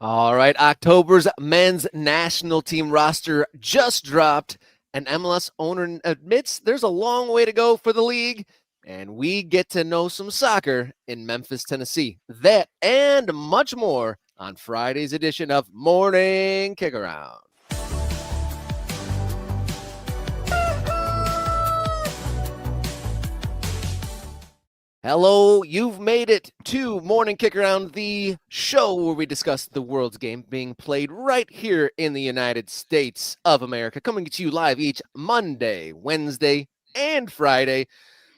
All right, October's men's national team roster just dropped, and MLS owner admits there's a long way to go for the league, and we get to know some soccer in Memphis, Tennessee. That and much more on Friday's edition of Morning Kickaround. Hello, you've made it to Morning Kickaround, the show where we discuss the world's game being played right here in the United States of America, coming to you live each Monday, Wednesday, and Friday.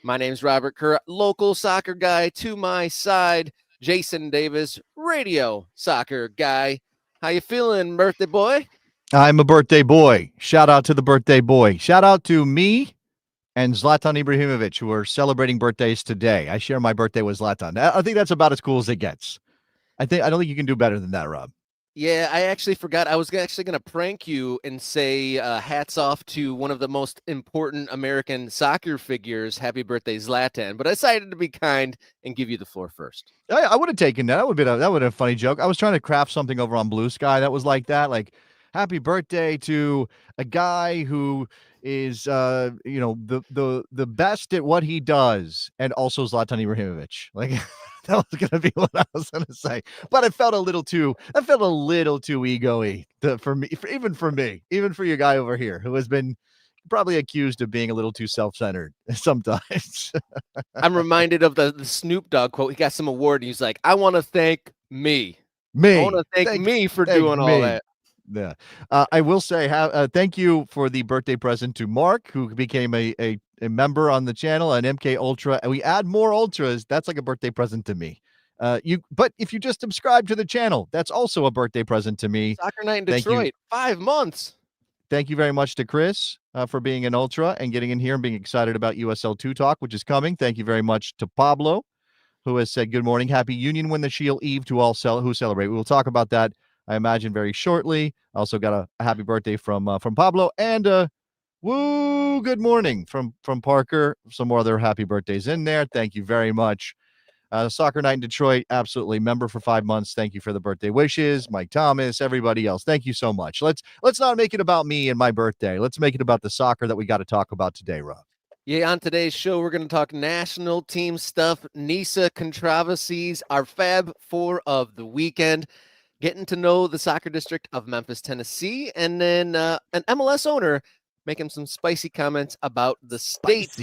My name's Robert Kerr, local soccer guy. To my side, Jason Davis, radio soccer guy. How you feeling, birthday boy? I'm a birthday boy. Shout out to the birthday boy. Shout out to me and Zlatan Ibrahimovic, who are celebrating birthdays today. I share my birthday with Zlatan. I think that's about as cool as it gets. I don't think you can do better than that, Rob. Yeah, I actually forgot. I was actually going to prank you and say hats off to one of the most important American soccer figures. Happy birthday, Zlatan. But I decided to be kind and give you the floor first. I would have taken that. That would have been a funny joke. I was trying to craft something over on Blue Sky that was like that, like happy birthday to a guy who is the best at what he does, and also Zlatan Ibrahimovic. Like that was gonna be what I was gonna say. But it felt a little too ego-y for me, even for your guy over here who has been probably accused of being a little too self-centered sometimes. I'm reminded of the Snoop Dogg quote. He got some award and he's like, I want to thank me. Me. I want to thank me for doing all that. Yeah. I will say thank you for the birthday present to Mark, who became a member on the channel, an MK Ultra. And we add more Ultras. That's like a birthday present to me. But if you just subscribe to the channel, that's also a birthday present to me. Soccer Night in Detroit, 5 months. Thank you very much to Chris for being an Ultra and getting in here and being excited about USL 2 talk, which is coming. Thank you very much to Pablo, who has said good morning. Happy Union Win the Shield Eve to all who celebrate. We will talk about that, I imagine, very shortly. I also got a happy birthday from Pablo, and good morning from Parker. Some more other happy birthdays in there. Thank you very much. Soccer Night in Detroit, absolutely. Member for 5 months. Thank you for the birthday wishes. Mike Thomas, everybody else. Thank you so much. Let's not make it about me and my birthday. Let's make it about the soccer that we got to talk about today, Rob. Yeah, on today's show, we're going to talk national team stuff, NISA controversies, our Fab Four of the weekend, getting to know the soccer district of Memphis, Tennessee, and then an MLS owner making some spicy comments about the state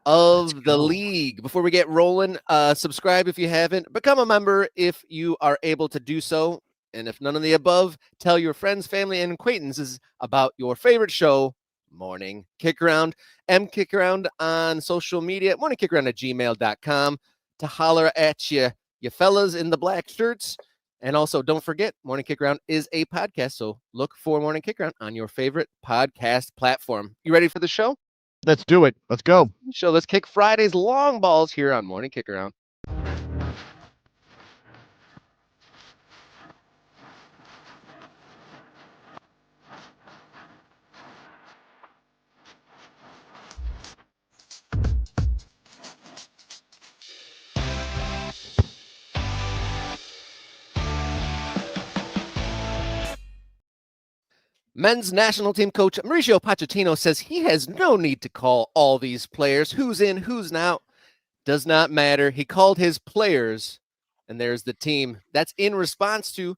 of the league. Before we get rolling, subscribe if you haven't. Become a member if you are able to do so. And if none of the above, tell your friends, family, and acquaintances about your favorite show, Morning Kickaround. Kickaround on social media, morningkickaround@gmail.com to holler at you fellas in the black shirts. And also, don't forget, Morning Kickaround is a podcast, so look for Morning Kickaround on your favorite podcast platform. You ready for the show? Let's do it. Let's go. So let's kick Friday's long balls here on Morning Kickaround. Men's national team coach Mauricio Pochettino says he has no need to call all these players. Who's in, who's out, does not matter. He called his players, and there's the team. That's in response to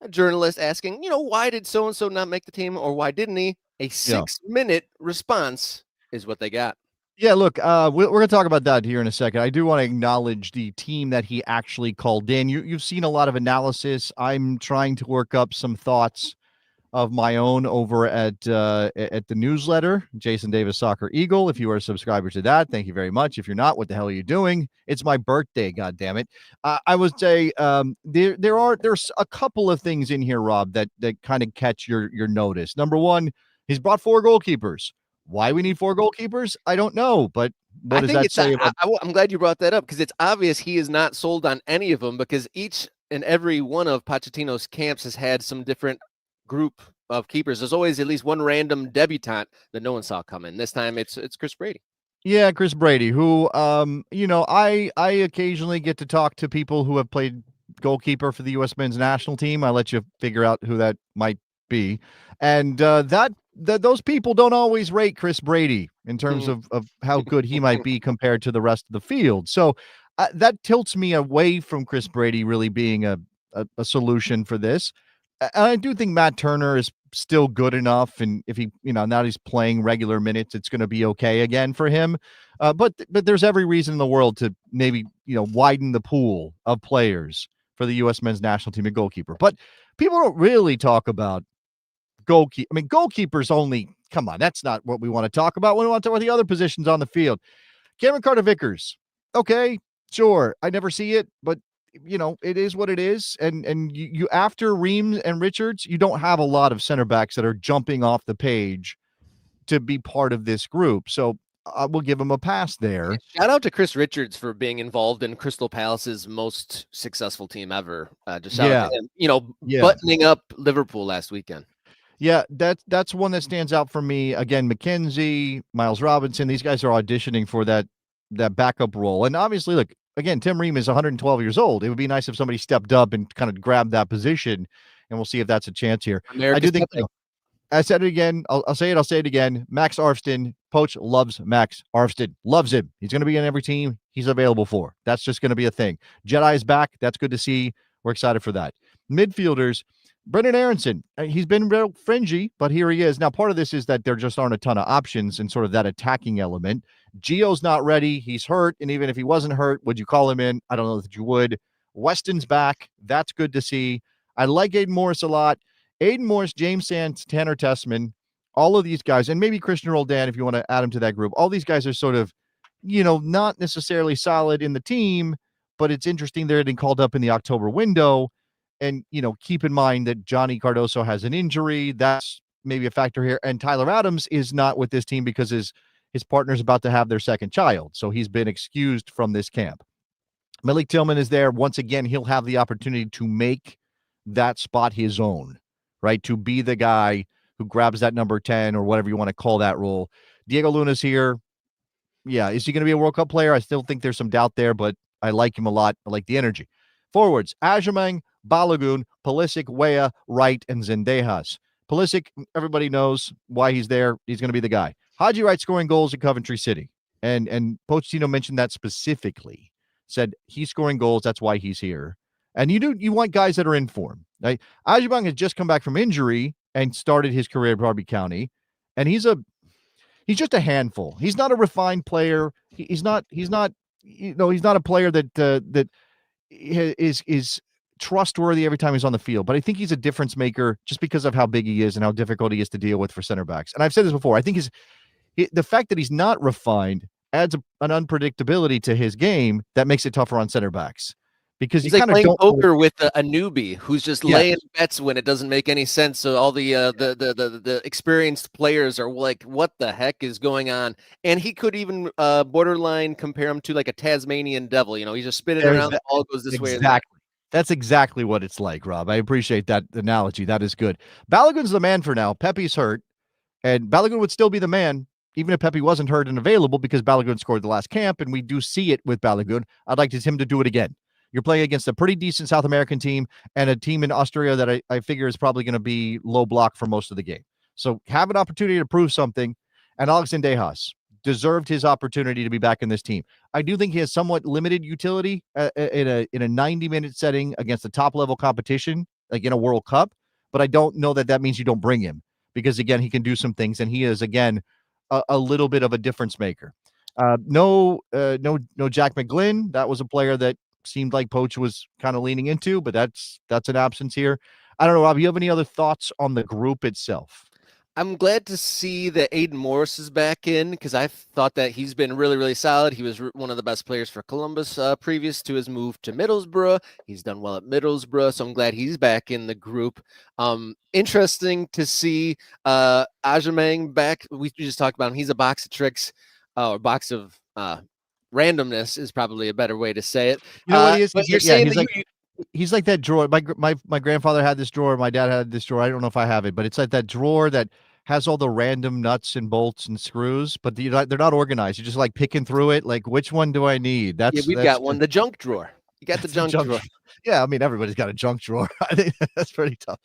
a journalist asking, why did so-and-so not make the team, or why didn't he? A 6-minute response is what they got. Yeah, look, we're going to talk about that here in a second. I do want to acknowledge the team that he actually called in. You've seen a lot of analysis. I'm trying to work up some thoughts of my own over at the newsletter, Jason Davis Soccer Eagle. If you are a subscriber to that, thank you very much. If you're not, what the hell are you doing? It's my birthday, God damn it. I would say there's a couple of things in here, Rob, that kind of catch your notice. Number one, he's brought 4 goalkeepers. Why we need 4 goalkeepers, I don't know, but what does that say about? I'm glad you brought that up, because it's obvious he is not sold on any of them, because each and every one of Pochettino's camps has had some different group of keepers. There's always at least one random debutant that no one saw coming. This time it's Chris Brady. Yeah, Chris Brady, who I occasionally get to talk to people who have played goalkeeper for the U.S. men's national team. I'll let you figure out who that might be. And those people don't always rate Chris Brady in terms Hmm. of how good he might be compared to the rest of the field. So that tilts me away from Chris Brady really being a solution for this. And I do think Matt Turner is still good enough, and if he, now that he's playing regular minutes, it's going to be okay again for him. But there's every reason in the world to maybe widen the pool of players for the U.S. men's national team at goalkeeper. But people don't really talk about goalkeeper. I mean, goalkeepers only. Come on, that's not what we want to talk about. We want to talk about the other positions on the field. Cameron Carter-Vickers. Okay, sure. I never see it, but it is what it is. And you after Reams and Richards, you don't have a lot of center backs that are jumping off the page to be part of this group. So I will give him a pass there. Shout out to Chris Richards for being involved in Crystal Palace's most successful team ever. Just shout out to him. Buttoning up Liverpool last weekend. Yeah, that's one that stands out for me. Again, McKenzie, Miles Robinson, these guys are auditioning for that backup role. And obviously, look, again, Tim Ream is 112 years old. It would be nice if somebody stepped up and kind of grabbed that position, and we'll see if that's a chance here. I do think, I said it again. I'll say it again. Max Arfston, Poach loves Max Arfston. Loves him. He's going to be in every team he's available for. That's just going to be a thing. Jedi is back. That's good to see. We're excited for that. Midfielders, Brendan Aronson, he's been real fringy, but here he is. Now, part of this is that there just aren't a ton of options and sort of that attacking element. Gio's not ready. He's hurt. And even if he wasn't hurt, would you call him in? I don't know that you would. Weston's back. That's good to see. I like Aiden Morris a lot. Aiden Morris, James Sands, Tanner Tessman, all of these guys, and maybe Christian Roldan if you want to add him to that group. All these guys are sort of, not necessarily solid in the team, but it's interesting they're getting called up in the October window. And, keep in mind that Johnny Cardoso has an injury. That's maybe a factor here. And Tyler Adams is not with this team because his partner's about to have their second child. So he's been excused from this camp. Malik Tillman is there. Once again, he'll have the opportunity to make that spot his own, right? To be the guy who grabs that number 10 or whatever you want to call that role. Diego Luna's here. Yeah. Is he going to be a World Cup player? I still think there's some doubt there, but I like him a lot. I like the energy. Forwards, Ajamang, Balogun, Pulisic, Weah, Wright, and Zendejas. Pulisic, everybody knows why he's there. He's going to be the guy. Haji Wright scoring goals at Coventry City. And Pochettino mentioned that specifically. Said he's scoring goals. That's why he's here. And you want guys that are in form. Right? Ajamang has just come back from injury and started his career at Derby County. And he's just a handful. He's not a refined player. He's not a player that is trustworthy every time he's on the field, but I think he's a difference maker just because of how big he is and how difficult he is to deal with for center backs. And I've said this before. I think the fact that he's not refined adds an unpredictability to his game that makes it tougher on center backs because he's you like kind of playing don't poker with a newbie who's just laying bets when it doesn't make any sense. So all the experienced players are like, what the heck is going on? And he could even borderline compare him to like a Tasmanian devil. He's just spinning around. The ball goes this way. Exactly. That's exactly what it's like, Rob. I appreciate that analogy. That is good. Balogun's the man for now. Pepe's hurt, and Balogun would still be the man even if Pepe wasn't hurt and available because Balogun scored the last camp, and we do see it with Balogun. I'd like him to do it again. You're playing against a pretty decent South American team and a team in Austria that I figure is probably going to be low block for most of the game. So have an opportunity to prove something, and Alex Zendejas deserved his opportunity to be back in this team. I do think he has somewhat limited utility in a 90-minute setting against a top-level competition, like in a World Cup, but I don't know that means you don't bring him because, again, he can do some things, and he is, again, a little bit of a difference maker. No Jack McGlynn. That was a player that seemed like Poach was kind of leaning into, but that's an absence here. I don't know, Rob, you have any other thoughts on the group itself? I'm glad to see that Aiden Morris is back in because I thought that he's been really, really solid. He was one of the best players for Columbus previous to his move to Middlesbrough. He's done well at Middlesbrough, so I'm glad he's back in the group. Interesting to see Ajamang back. We just talked about him. He's a box of tricks or box of randomness is probably a better way to say it. You know what he is? But you're saying he's like that drawer. My grandfather had this drawer. My dad had this drawer. I don't know if I have it, but it's like that drawer that has all the random nuts and bolts and screws, but they're not organized. You're just like picking through it. Like, which one do I need? We've got one, the junk drawer. You got the junk drawer. Yeah, I mean, everybody's got a junk drawer. I think that's pretty tough.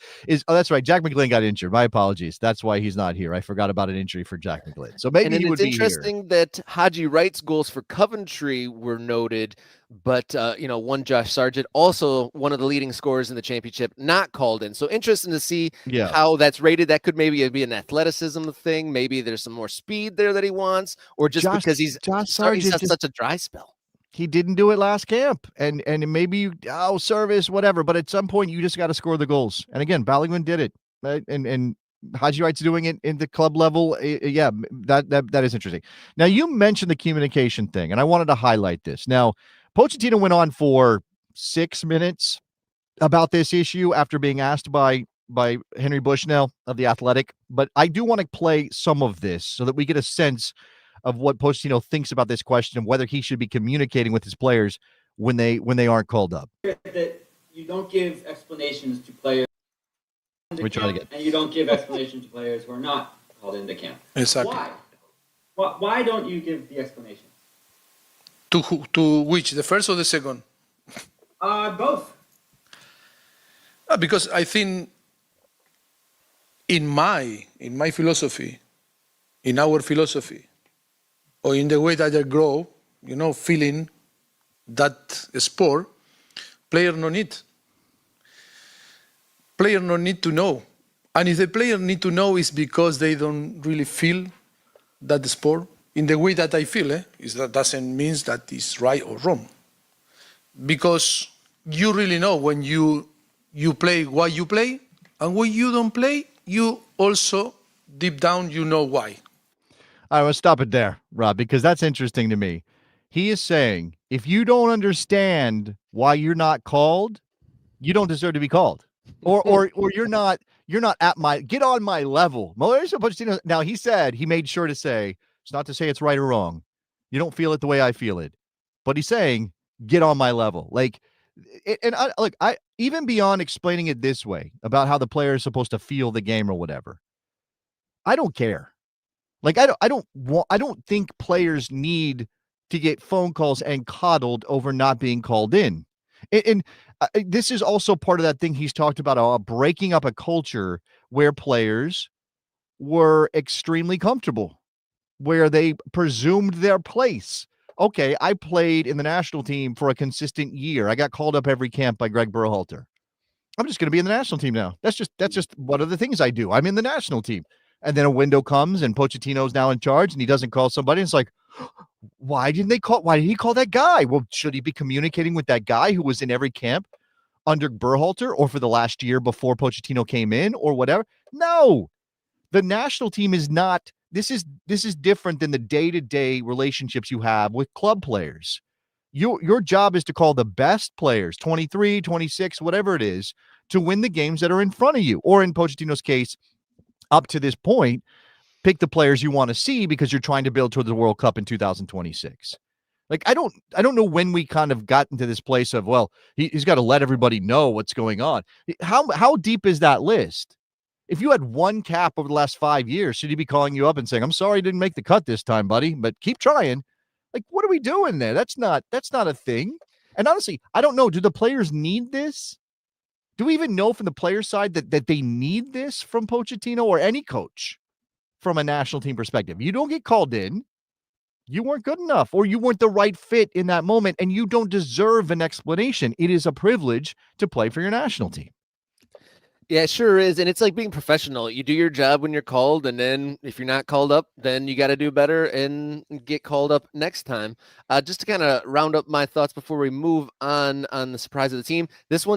Oh, that's right. Jack McGlynn got injured. My apologies. That's why he's not here. I forgot about an injury for Jack McGlynn. So maybe he would be here. It's interesting that Haji Wright's goals for Coventry were noted, but one Josh Sargent, also one of the leading scorers in the championship, not called in. So interesting to see how that's rated. That could maybe be an athleticism thing. Maybe there's some more speed there that he wants, or just because he's had such a dry spell. He didn't do it last camp, and maybe service, whatever. But at some point, you just got to score the goals. And again, Balogun did it, right? And Haji Wright's doing it in the club level. Yeah, that is interesting. Now, you mentioned the communication thing, and I wanted to highlight this. Now, Pochettino went on for 6 minutes about this issue after being asked by Henry Bushnell of The Athletic. But I do want to play some of this so that we get a sense of what Pochettino thinks about this question and whether he should be communicating with his players when they aren't called up. That you don't give explanations to players we try to get. And you don't give explanations to players who are not called into camp. Exactly. Why? Why don't you give the explanation? To which? The first or the second? Both. Because I think in my philosophy, in our philosophy, or in the way that I grow, feeling that sport, player no need to know. And if the player need to know, is because they don't really feel that sport in the way that I feel. That doesn't mean that it's right or wrong. Because you really know when you play why you play, and when you don't play, you also deep down you know why. I will stop it there, Rob, because that's interesting to me. He is saying, if you don't understand why you're not called, you don't deserve to be called, or you're not get on my level. Now, he made sure to say, it's not to say it's right or wrong. You don't feel it the way I feel it, but he's saying, get on my level. I even beyond explaining it this way about how the player is supposed to feel the game or whatever, I don't care. I don't think players need to get phone calls and coddled over not being called in. And this is also part of that thing he's talked about, breaking up a culture where players were extremely comfortable, where they presumed their place. Okay, I played in the national team for a consistent year. I got called up every camp by Greg Berhalter. I'm just going to be in the national team now. That's just one of the things I do. I'm in the national team. And then a window comes and Pochettino's now in charge and he doesn't call somebody. And it's like, why did he call that guy? Well, should he be communicating with that guy who was in every camp under Berhalter or for the last year before Pochettino came in or whatever? No, the national team is not. This is different than the day-to-day relationships you have with club players. Your job is to call the best players, 23, 26, whatever it is, to win the games that are in front of you. Or in Pochettino's case, up to this point, pick the players you want to see because you're trying to build toward the World Cup in 2026. I don't know when we kind of got into this place of, well, he's got to let everybody know what's going on. How deep is that list? If you had one cap over the last 5 years, should he be calling you up and saying, I'm sorry you didn't make the cut this time, buddy, but keep trying? What are we doing there? That's not a thing. And honestly, I don't know. Do the players need this? Do we even know from the player side that they need this from Pochettino or any coach from a national team perspective? You don't get called in. You weren't good enough or you weren't the right fit in that moment and you don't deserve an explanation. It is a privilege to play for your national team. Yeah, it sure is. And it's like being professional. You do your job when you're called, and then if you're not called up, then you got to do better and get called up next time. Just to kind of round up my thoughts before we move on the surprise of the team. This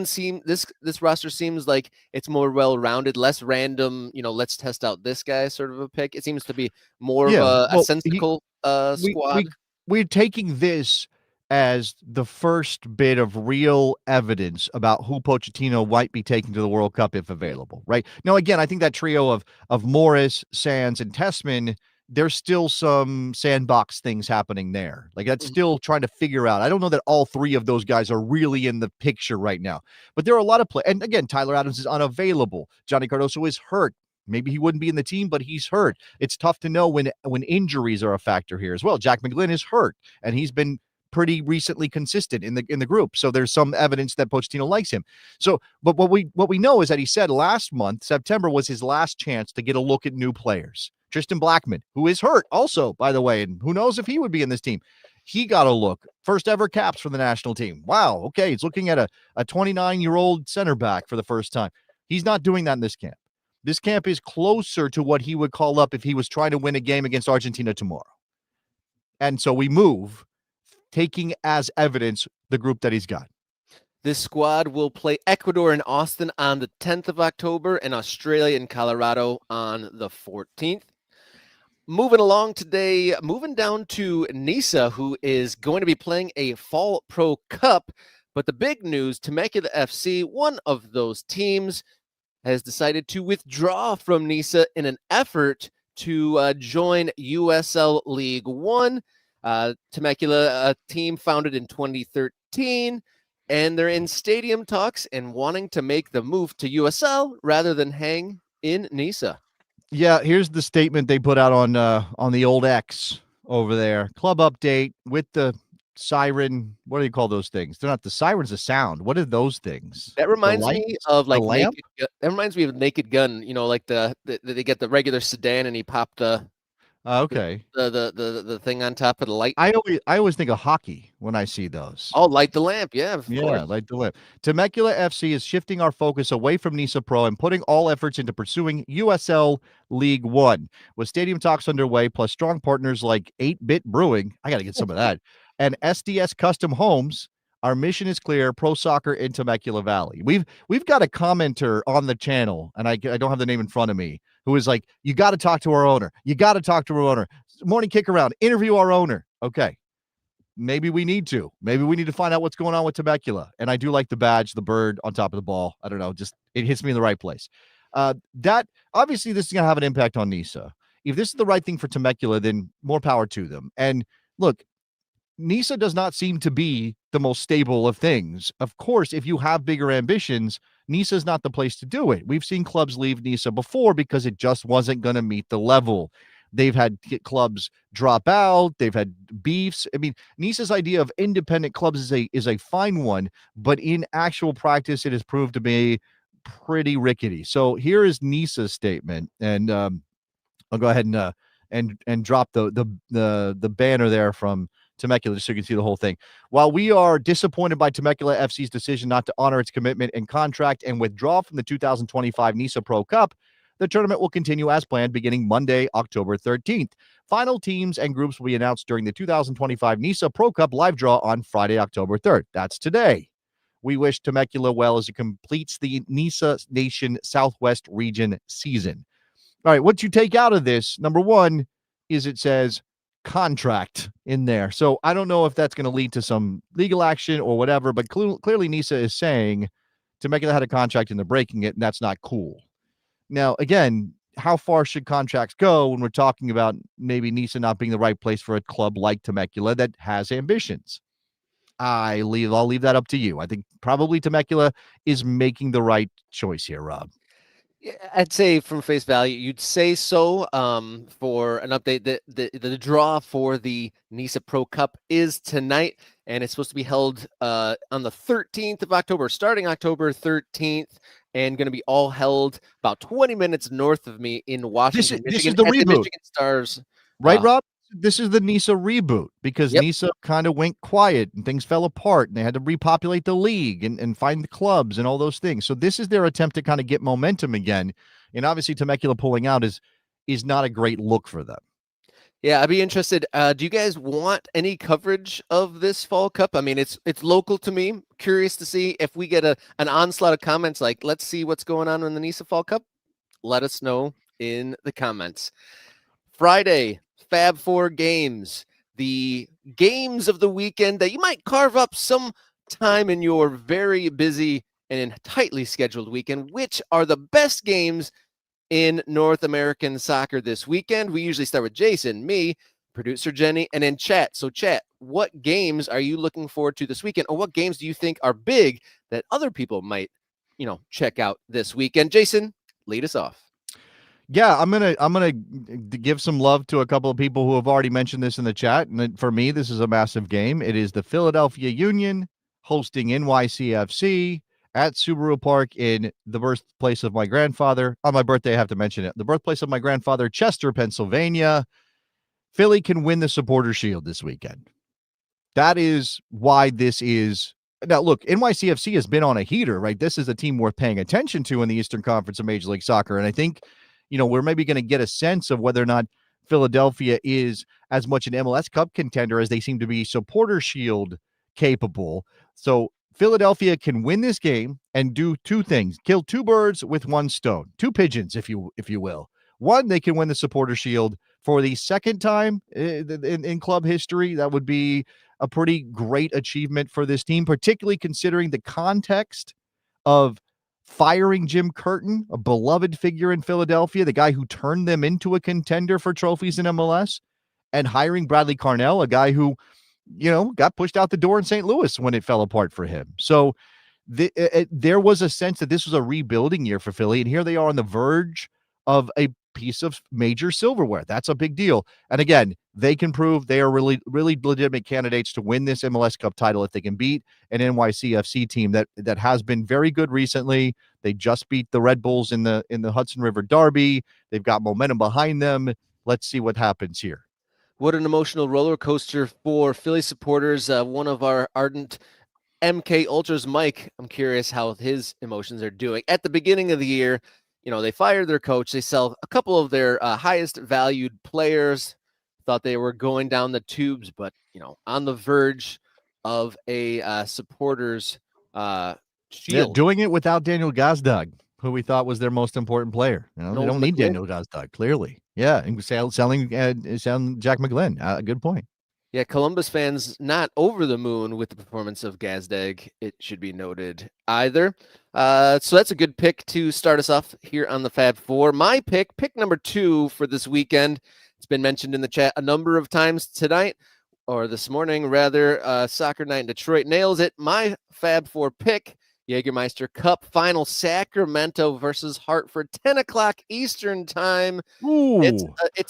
roster seems like it's more well-rounded, less random, let's test out this guy sort of a pick. It seems to be more of a sensical squad. We're taking this as the first bit of real evidence about who Pochettino might be taking to the World Cup if available, right? Now, again, I think that trio of Morris, Sands, and Tessman, there's still some sandbox things happening there. That's still trying to figure out. I don't know that all three of those guys are really in the picture right now, but there are a lot of and again, Tyler Adams is unavailable. Johnny Cardoso is hurt. Maybe he wouldn't be in the team, but he's hurt. It's tough to know when injuries are a factor here as well. Jack McGlynn is hurt, and he's been pretty recently consistent in the group. So there's some evidence that Pochettino likes him. So, but what we know is that he said last month, September, was his last chance to get a look at new players. Tristan Blackman, who is hurt also, by the way, and who knows if he would be in this team. He got a look. First ever caps for the national team. Wow. Okay. He's looking at a 29-year-old center back for the first time. He's not doing that in this camp. This camp is closer to what he would call up if he was trying to win a game against Argentina tomorrow. And so we move, taking as evidence the group that he's got. This squad will play Ecuador in Austin on the 10th of October and Australia in Colorado on the 14th. Moving along today, moving down to Nisa, who is going to be playing a Fall Pro Cup. But the big news, Temecula FC, one of those teams, has decided to withdraw from Nisa in an effort to join USL League One. Temecula, a team founded in 2013, and they're in stadium talks and wanting to make the move to USL rather than hang in Nisa. Yeah, here's the statement they put out on the old X over there. Club update with the siren. What do you call those things? They're not the sirens, the sound. What are those things? That reminds me of like lamp? that reminds me of Naked Gun. You know, like they get the regular sedan and he popped okay. the thing on top of the light. I always think of hockey when I see those. Oh, light the lamp. Yeah, of course. Light the lamp. Temecula FC is shifting our focus away from Nisa Pro and putting all efforts into pursuing USL League One. With stadium talks underway, plus strong partners like 8-Bit Brewing, I got to get some of that, and SDS Custom Homes, our mission is clear: pro soccer in Temecula Valley. We've got a commenter on the channel, and I don't have the name in front of me, who is like, you got to talk to our owner. You got to talk to our owner. Morning Kickaround, interview our owner. Okay. Maybe we need to. Maybe we need to find out what's going on with Temecula. And I do like the badge, the bird on top of the ball. I don't know. Just it hits me in the right place. That obviously this is going to have an impact on Nisa. If this is the right thing for Temecula, then more power to them. And look, Nisa does not seem to be the most stable of things. Of course, if you have bigger ambitions, Nisa is not the place to do it. We've seen clubs leave Nisa before because it just wasn't going to meet the level. They've had clubs drop out. They've had beefs. I mean, Nisa's idea of independent clubs is a fine one, but in actual practice, it has proved to be pretty rickety. So here is Nisa's statement, and I'll go ahead and drop the banner there from Temecula, just so you can see the whole thing. While we are disappointed by Temecula FC's decision not to honor its commitment and contract and withdraw from the 2025 Nisa Pro Cup, the tournament will continue as planned beginning Monday, October 13th. Final teams and groups will be announced during the 2025 Nisa Pro Cup live draw on Friday, October 3rd. That's today. We wish Temecula well as it completes the Nisa Nation Southwest region season. All right, what you take out of this, number one, is it says contract in there. So I don't know if that's going to lead to some legal action or whatever, but clearly Nisa is saying Temecula had a contract and they're breaking it, and that's not cool. Now, again, how far should contracts go when we're talking about maybe Nisa not being the right place for a club like Temecula that has ambitions? I'll leave that up to you. I think probably Temecula is making the right choice here, Rob. I'd say from face value, you'd say so. For an update, the draw for the Nisa Pro Cup is tonight, and it's supposed to be held on the 13th of October, starting October 13th, and going to be all held about 20 minutes north of me in Washington, This Michigan, is the at reboot. the Michigan Stars. Right, Rob? This is the Nisa reboot because Nisa kind of went quiet and things fell apart and they had to repopulate the league and find the clubs and all those things. So this is their attempt to kind of get momentum again. And obviously Temecula pulling out is not a great look for them. Yeah, I'd be interested. Do you guys want any coverage of this Fall Cup? I mean, it's local to me. Curious to see if we get an onslaught of comments like, let's see what's going on in the Nisa Fall Cup. Let us know in the comments. Friday, Fab Four games, the games of the weekend that you might carve up some time in your very busy and tightly scheduled weekend. Which are the best games in North American soccer this weekend? We usually start with Jason, me, producer Jenny, and then chat. So chat, what games are you looking forward to this weekend? Or what games do you think are big that other people might, check out this weekend? Jason, lead us off. Yeah, I'm gonna give some love to a couple of people who have already mentioned this in the chat. And for me, this is a massive game. It is the Philadelphia Union hosting NYCFC at Subaru Park in the birthplace of my grandfather. On my birthday, I have to mention it. The birthplace of my grandfather, Chester, Pennsylvania. Philly can win the Supporter Shield this weekend. That is why this is. Now, look, NYCFC has been on a heater, right? This is a team worth paying attention to in the Eastern Conference of Major League Soccer. And I think, we're maybe going to get a sense of whether or not Philadelphia is as much an MLS Cup contender as they seem to be Supporter Shield capable. So Philadelphia can win this game and do two things: kill two birds with one stone, two pigeons, if you will. One, they can win the Supporter Shield for the second time in club history. That would be a pretty great achievement for this team, particularly considering the context of firing Jim Curtin, a beloved figure in Philadelphia, the guy who turned them into a contender for trophies in MLS, and hiring Bradley Carnell, a guy who, got pushed out the door in St. Louis when it fell apart for him. So there was a sense that this was a rebuilding year for Philly, and here they are on the verge of a piece of major silverware. That's a big deal. And again, they can prove they are really, really legitimate candidates to win this MLS Cup title if they can beat an NYCFC team that has been very good recently. They just beat the Red Bulls in the Hudson River Derby. They've got momentum behind them. Let's see what happens here. What an emotional roller coaster for Philly supporters. One of our ardent MK Ultras, Mike, I'm curious how his emotions are doing. At the beginning of the year, they fired their coach. They sell a couple of their highest valued players. Thought they were going down the tubes, but, on the verge of a supporters shield. Yeah, doing it without Daniel Gazdag, who we thought was their most important player. They don't need Daniel Gazdag, clearly. Yeah, and selling Jack McGlynn. Good point. Yeah, Columbus fans not over the moon with the performance of Gazdag, it should be noted either. So that's a good pick to start us off here on the Fab Four. My pick number 2 for this weekend. It's been mentioned in the chat a number of times tonight, or this morning rather. Soccer Night in Detroit nails it. My Fab Four pick, Jägermeister Cup final, Sacramento versus Hartford, 10 o'clock Eastern time. Ooh. It's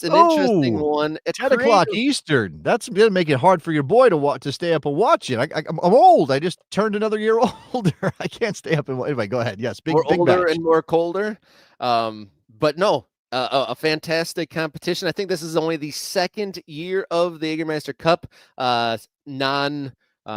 an interesting one. It's 10 o'clock Eastern. That's going to make it hard for your boy to stay up and watch it. I'm old. I just turned another year older. I can't stay up and anyway. Go ahead. Yes, big older match. And more colder. But no, a fantastic competition. I think this is only the second year of the Jägermeister Cup.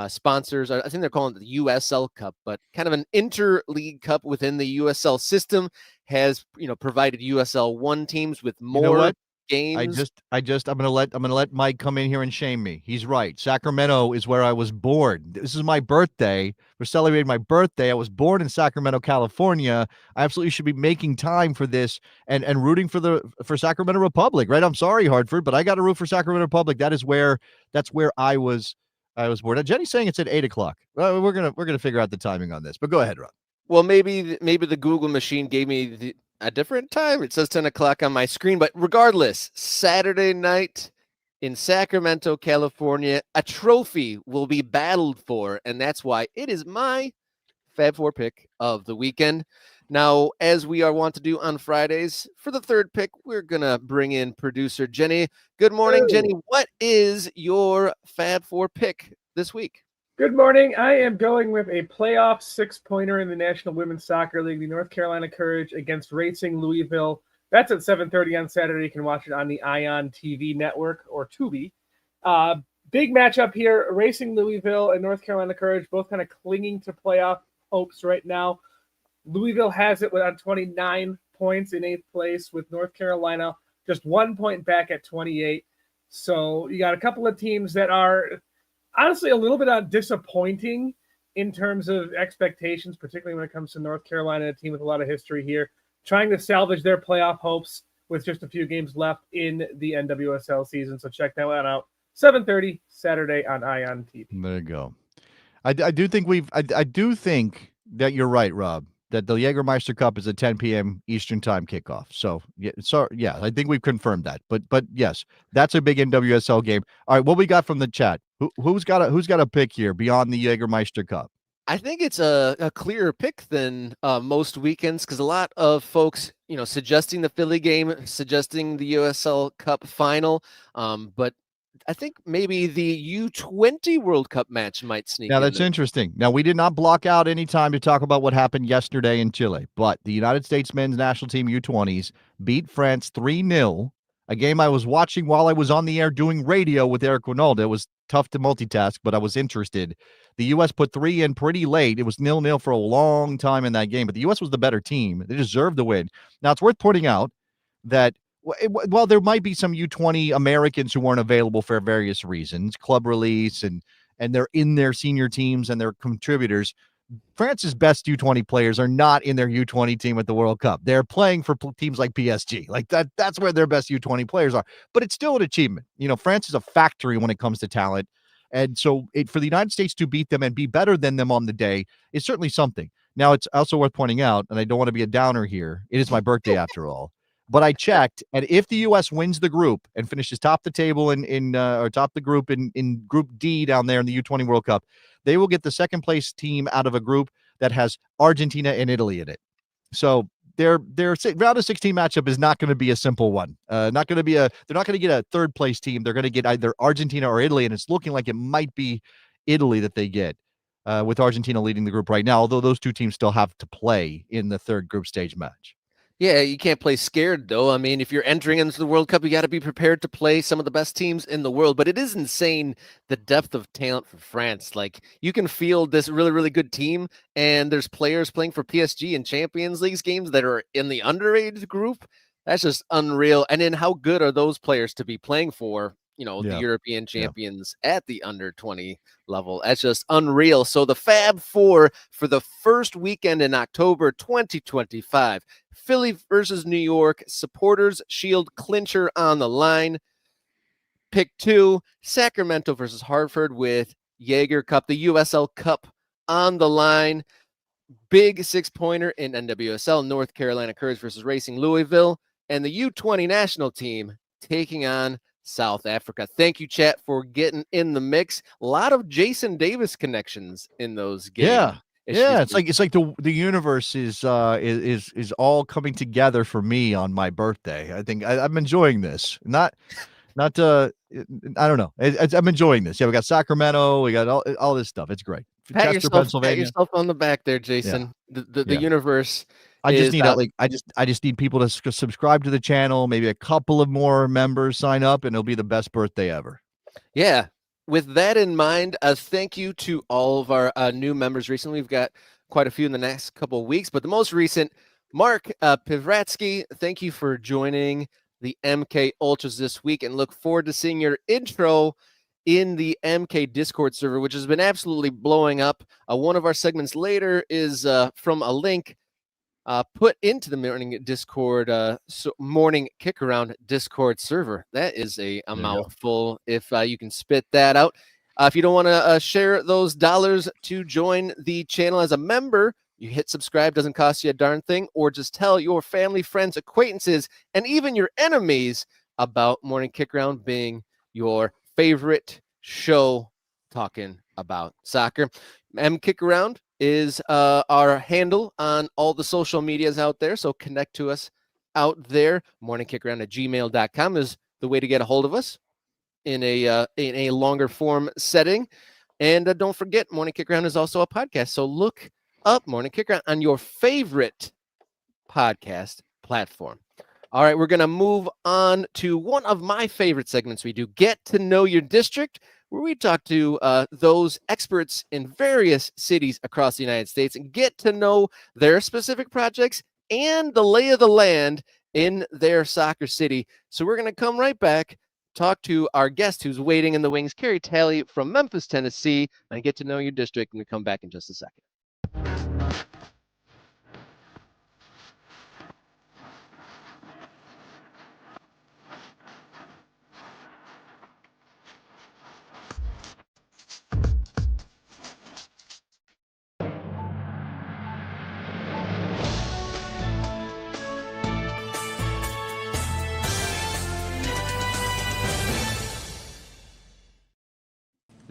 Sponsors, I think they're calling it the USL Cup, but kind of an interleague cup within the USL system, has provided USL 1 teams with more games. I'm gonna let Mike come in here and shame me. He's right. Sacramento is where I was born. This is my birthday. We're celebrating my birthday. I was born in Sacramento, California. I absolutely should be making time for this and rooting for Sacramento Republic, right? I'm sorry, Hartford, but I got to root for Sacramento Republic. That's where I was born. Now, Jenny's saying it's at 8 o'clock. Well, we're gonna figure out the timing on this, but go ahead, Rob. Well, maybe the Google machine gave me a different time. It says 10 o'clock on my screen, but regardless, Saturday night in Sacramento, California, a trophy will be battled for, and that's why it is my Fab Four pick of the weekend. Now, as we are wont to do on Fridays, for the third pick, we're going to bring in producer Jenny. Good morning, Jenny. What is your Fab Four pick this week? Good morning. I am going with a playoff 6-pointer in the National Women's Soccer League, the North Carolina Courage against Racing Louisville. That's at 7:30 on Saturday. You can watch it on the Ion TV network or Tubi. Big matchup here. Racing Louisville and North Carolina Courage, both kind of clinging to playoff hopes right now. Louisville has it on 29 points in 8th place, with North Carolina just 1 point back at 28. So you got a couple of teams that are honestly a little bit disappointing in terms of expectations, particularly when it comes to North Carolina, a team with a lot of history here, trying to salvage their playoff hopes with just a few games left in the NWSL season. So check that one out. 7:30 Saturday on Ion TV. There you go. I do think that you're right, Rob, that the Jägermeister Cup is a 10 p.m. Eastern time kickoff. So yeah, I think we've confirmed that. But yes, that's a big NWSL game. All right, what we got from the chat? Who's got a pick here beyond the Jägermeister Cup? I think it's a clearer pick than most weekends because a lot of folks, suggesting the Philly game, suggesting the USL Cup final. But I think maybe the U20 World Cup match might sneak Now, in that's there. interesting. Now, we did not block out any time to talk about what happened yesterday in Chile, but the United States men's national team U20s beat France 3-0, a game I was watching while I was on the air doing radio with Eric Ronaldo. It was tough to multitask, but I was interested. The U.S. put 3 in pretty late. It was 0-0 for a long time in that game, but the U.S. was the better team. They deserved the win. Now, it's worth pointing out that while there might be some U20 Americans who weren't available for various reasons, club release, and they're in their senior teams and they're contributors, France's best U20 players are not in their U20 team at the World Cup. They're playing for teams like PSG. Like that's where their best U20 players are. But it's still an achievement. France is a factory when it comes to talent. And so for the United States to beat them and be better than them on the day is certainly something. Now, it's also worth pointing out, and I don't want to be a downer here, it is my birthday after all. But I checked, and if the U.S. wins the group and finishes top the table or top the group in Group D down there in the U20 World Cup, they will get the second place team out of a group that has Argentina and Italy in it. So their round of 16 matchup is not going to be a simple one. They're not going to get a third place team. They're going to get either Argentina or Italy, and it's looking like it might be Italy that they get, with Argentina leading the group right now. Although those two teams still have to play in the third group stage match. Yeah, you can't play scared, though. I mean, if you're entering into the World Cup, you got to be prepared to play some of the best teams in the world. But it is insane, the depth of talent for France. Like, you can field this really, really good team, and there's players playing for PSG and Champions League games that are in the underage group. That's just unreal. And then how good are those players to be playing for, the European champions at the under 20 level? That's just unreal. So the Fab Four for the first weekend in October 2025. Philly versus New York, Supporters Shield clincher on the line. Pick 2, Sacramento versus Hartford with Jaeger Cup, the USL Cup on the line. Big 6-pointer in NWSL, North Carolina Courage versus Racing Louisville, and the U20 national team taking on South Africa. Thank you, chat, for getting in the mix. A lot of Jason Davis connections in those games. Yeah, it's like the universe is all coming together for me on my birthday. I think I'm enjoying this. Not I don't know. I'm enjoying this. Yeah, we got Sacramento, we got all this stuff. It's great. Pat Chester, Pennsylvania. yourself on the back there, Jason. Yeah. The universe. I just need I just need people to subscribe to the channel. Maybe a couple of more members sign up, and it'll be the best birthday ever. Yeah. With that in mind, thank you to all of our new members recently. We've got quite a few in the next couple of weeks, but the most recent, Mark Pivratsky, thank you for joining the MK Ultras this week, and look forward to seeing your intro in the MK Discord server, which has been absolutely blowing up. One of our segments later is from a link put into the morning Discord, morning Kickaround Discord server. That is a mouthful if you can spit that out. If you don't want to share those dollars to join the channel as a member, you hit subscribe, doesn't cost you a darn thing, or just tell your family, friends, acquaintances, and even your enemies about Morning Kickaround being your favorite show talking about soccer. Kickaround is our handle on all the social medias out there, so connect to us out there. morningkickaround@gmail.com is the way to get a hold of us in a longer form setting. And don't forget, Morning Kickaround is also a podcast, so look up Morning Kickaround on your favorite podcast platform. All right, we're going to move on to one of my favorite segments we do, Get to Know Your District, where we talk to those experts in various cities across the United States and get to know their specific projects and the lay of the land in their soccer city. So we're going to come right back, talk to our guest who's waiting in the wings, Carey Talley from Memphis, Tennessee, and Get to Know Your District, and we come back in just a second.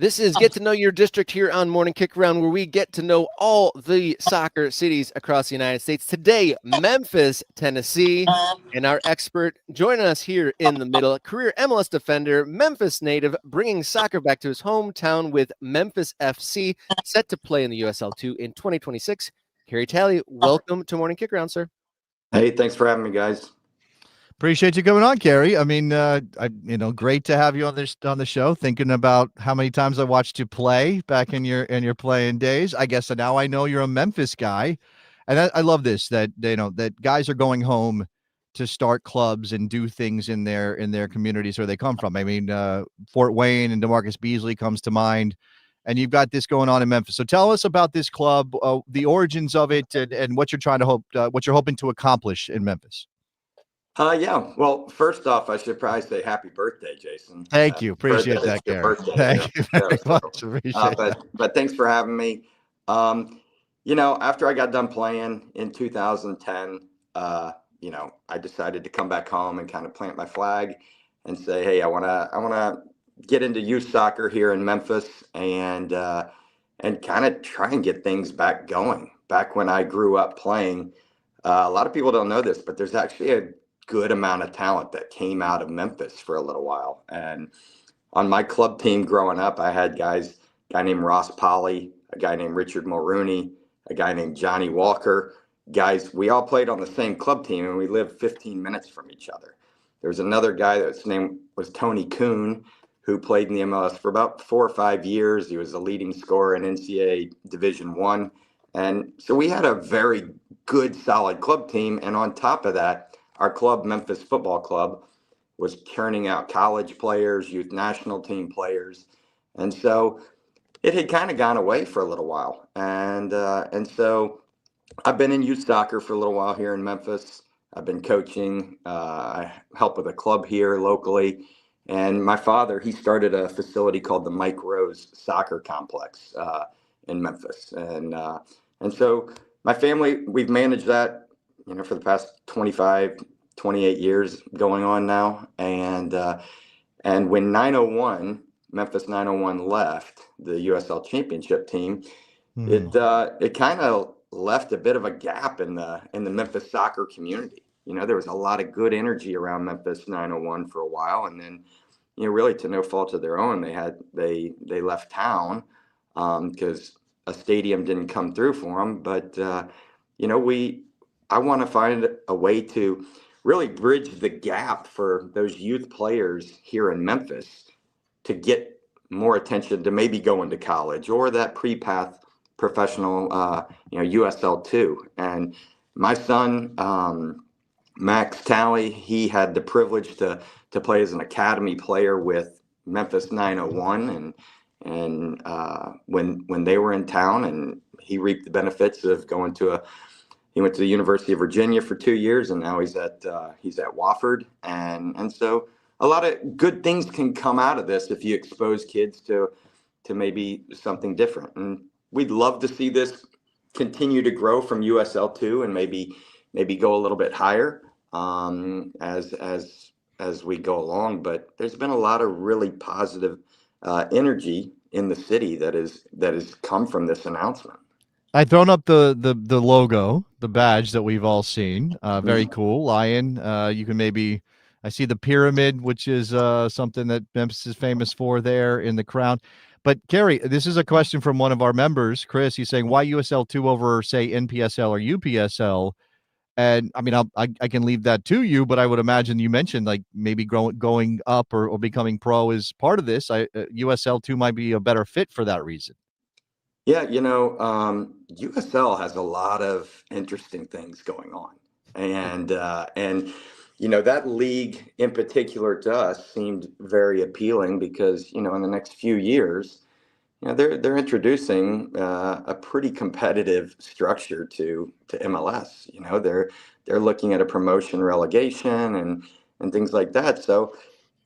This is Get to Know Your District here on Morning Kickaround, where we get to know all the soccer cities across the United States. Today, Memphis, Tennessee, and our expert joining us here in the middle, career MLS defender, Memphis native, bringing soccer back to his hometown with Memphis FC, set to play in the USL 2 in 2026. Carey Talley, welcome to Morning Kickaround, sir. Hey, thanks for having me, guys. Appreciate you coming on, Carey. I mean, great to have you on the show. Thinking about how many times I watched you play back in your playing days. I guess now I know you're a Memphis guy, and I love this that that guys are going home to start clubs and do things in their communities where they come from. I mean, Fort Wayne and DeMarcus Beasley comes to mind, and you've got this going on in Memphis. So tell us about this club, the origins of it, and what you're hoping to accomplish in Memphis. Yeah. Well, first off, I should probably say happy birthday, Jason. Thank you. Appreciate that, Carey. Thank you very much. Appreciate that. But thanks for having me. After I got done playing in 2010, I decided to come back home and kind of plant my flag and say, hey, I want to get into youth soccer here in Memphis and kind of try and get things back going. Back when I grew up playing, a lot of people don't know this, but there's actually a good amount of talent that came out of Memphis for a little while. And on my club team growing up, I had a guy named Ross Polly, a guy named Richard Mulrooney, a guy named Johnny Walker. Guys, we all played on the same club team and we lived 15 minutes from each other. There was another guy that's name was Tony Kuhn, who played in the MLS for about 4 or 5 years. He was the leading scorer in NCAA Division I. And so we had a very good, solid club team. And on top of that, our club, Memphis Football Club, was churning out college players, youth national team players. And so it had kind of gone away for a little while. And so I've been in youth soccer for a little while here in Memphis. I've been coaching. I help with a club here locally. And my father, he started a facility called the Mike Rose Soccer Complex in Memphis. And so my family, we've managed that for the past 25, 28 years going on now. And when Memphis 901 left the USL championship team, it kind of left a bit of a gap in the Memphis soccer community. There was a lot of good energy around Memphis 901 for a while. And then, really to no fault of their own, they left town because a stadium didn't come through for them. But, I want to find a way to really bridge the gap for those youth players here in Memphis to get more attention to maybe going to college or that pre-path professional, USL 2. And my son, Max Talley, he had the privilege to play as an academy player with Memphis 901 and when they were in town, and he reaped the benefits of he went to the University of Virginia for 2 years, and now he's at Wofford. And so a lot of good things can come out of this if you expose kids to maybe something different. And we'd love to see this continue to grow from USL 2 and maybe go a little bit higher as we go along. But there's been a lot of really positive energy in the city that has come from this announcement. I've thrown up the logo, the badge that we've all seen. Very cool. Lion. You can maybe, I see the pyramid, which is something that Memphis is famous for there in the crown. But Carey, this is a question from one of our members, Chris. He's saying, why USL 2 over, say, NPSL or UPSL? And I mean, I can leave that to you, but I would imagine you mentioned like maybe going up or becoming pro is part of this. USL 2 might be a better fit for that reason. Yeah, USL has a lot of interesting things going on, and that league in particular to us seemed very appealing because in the next few years, they're introducing a pretty competitive structure to MLS. They're looking at a promotion, relegation, and things like that. So,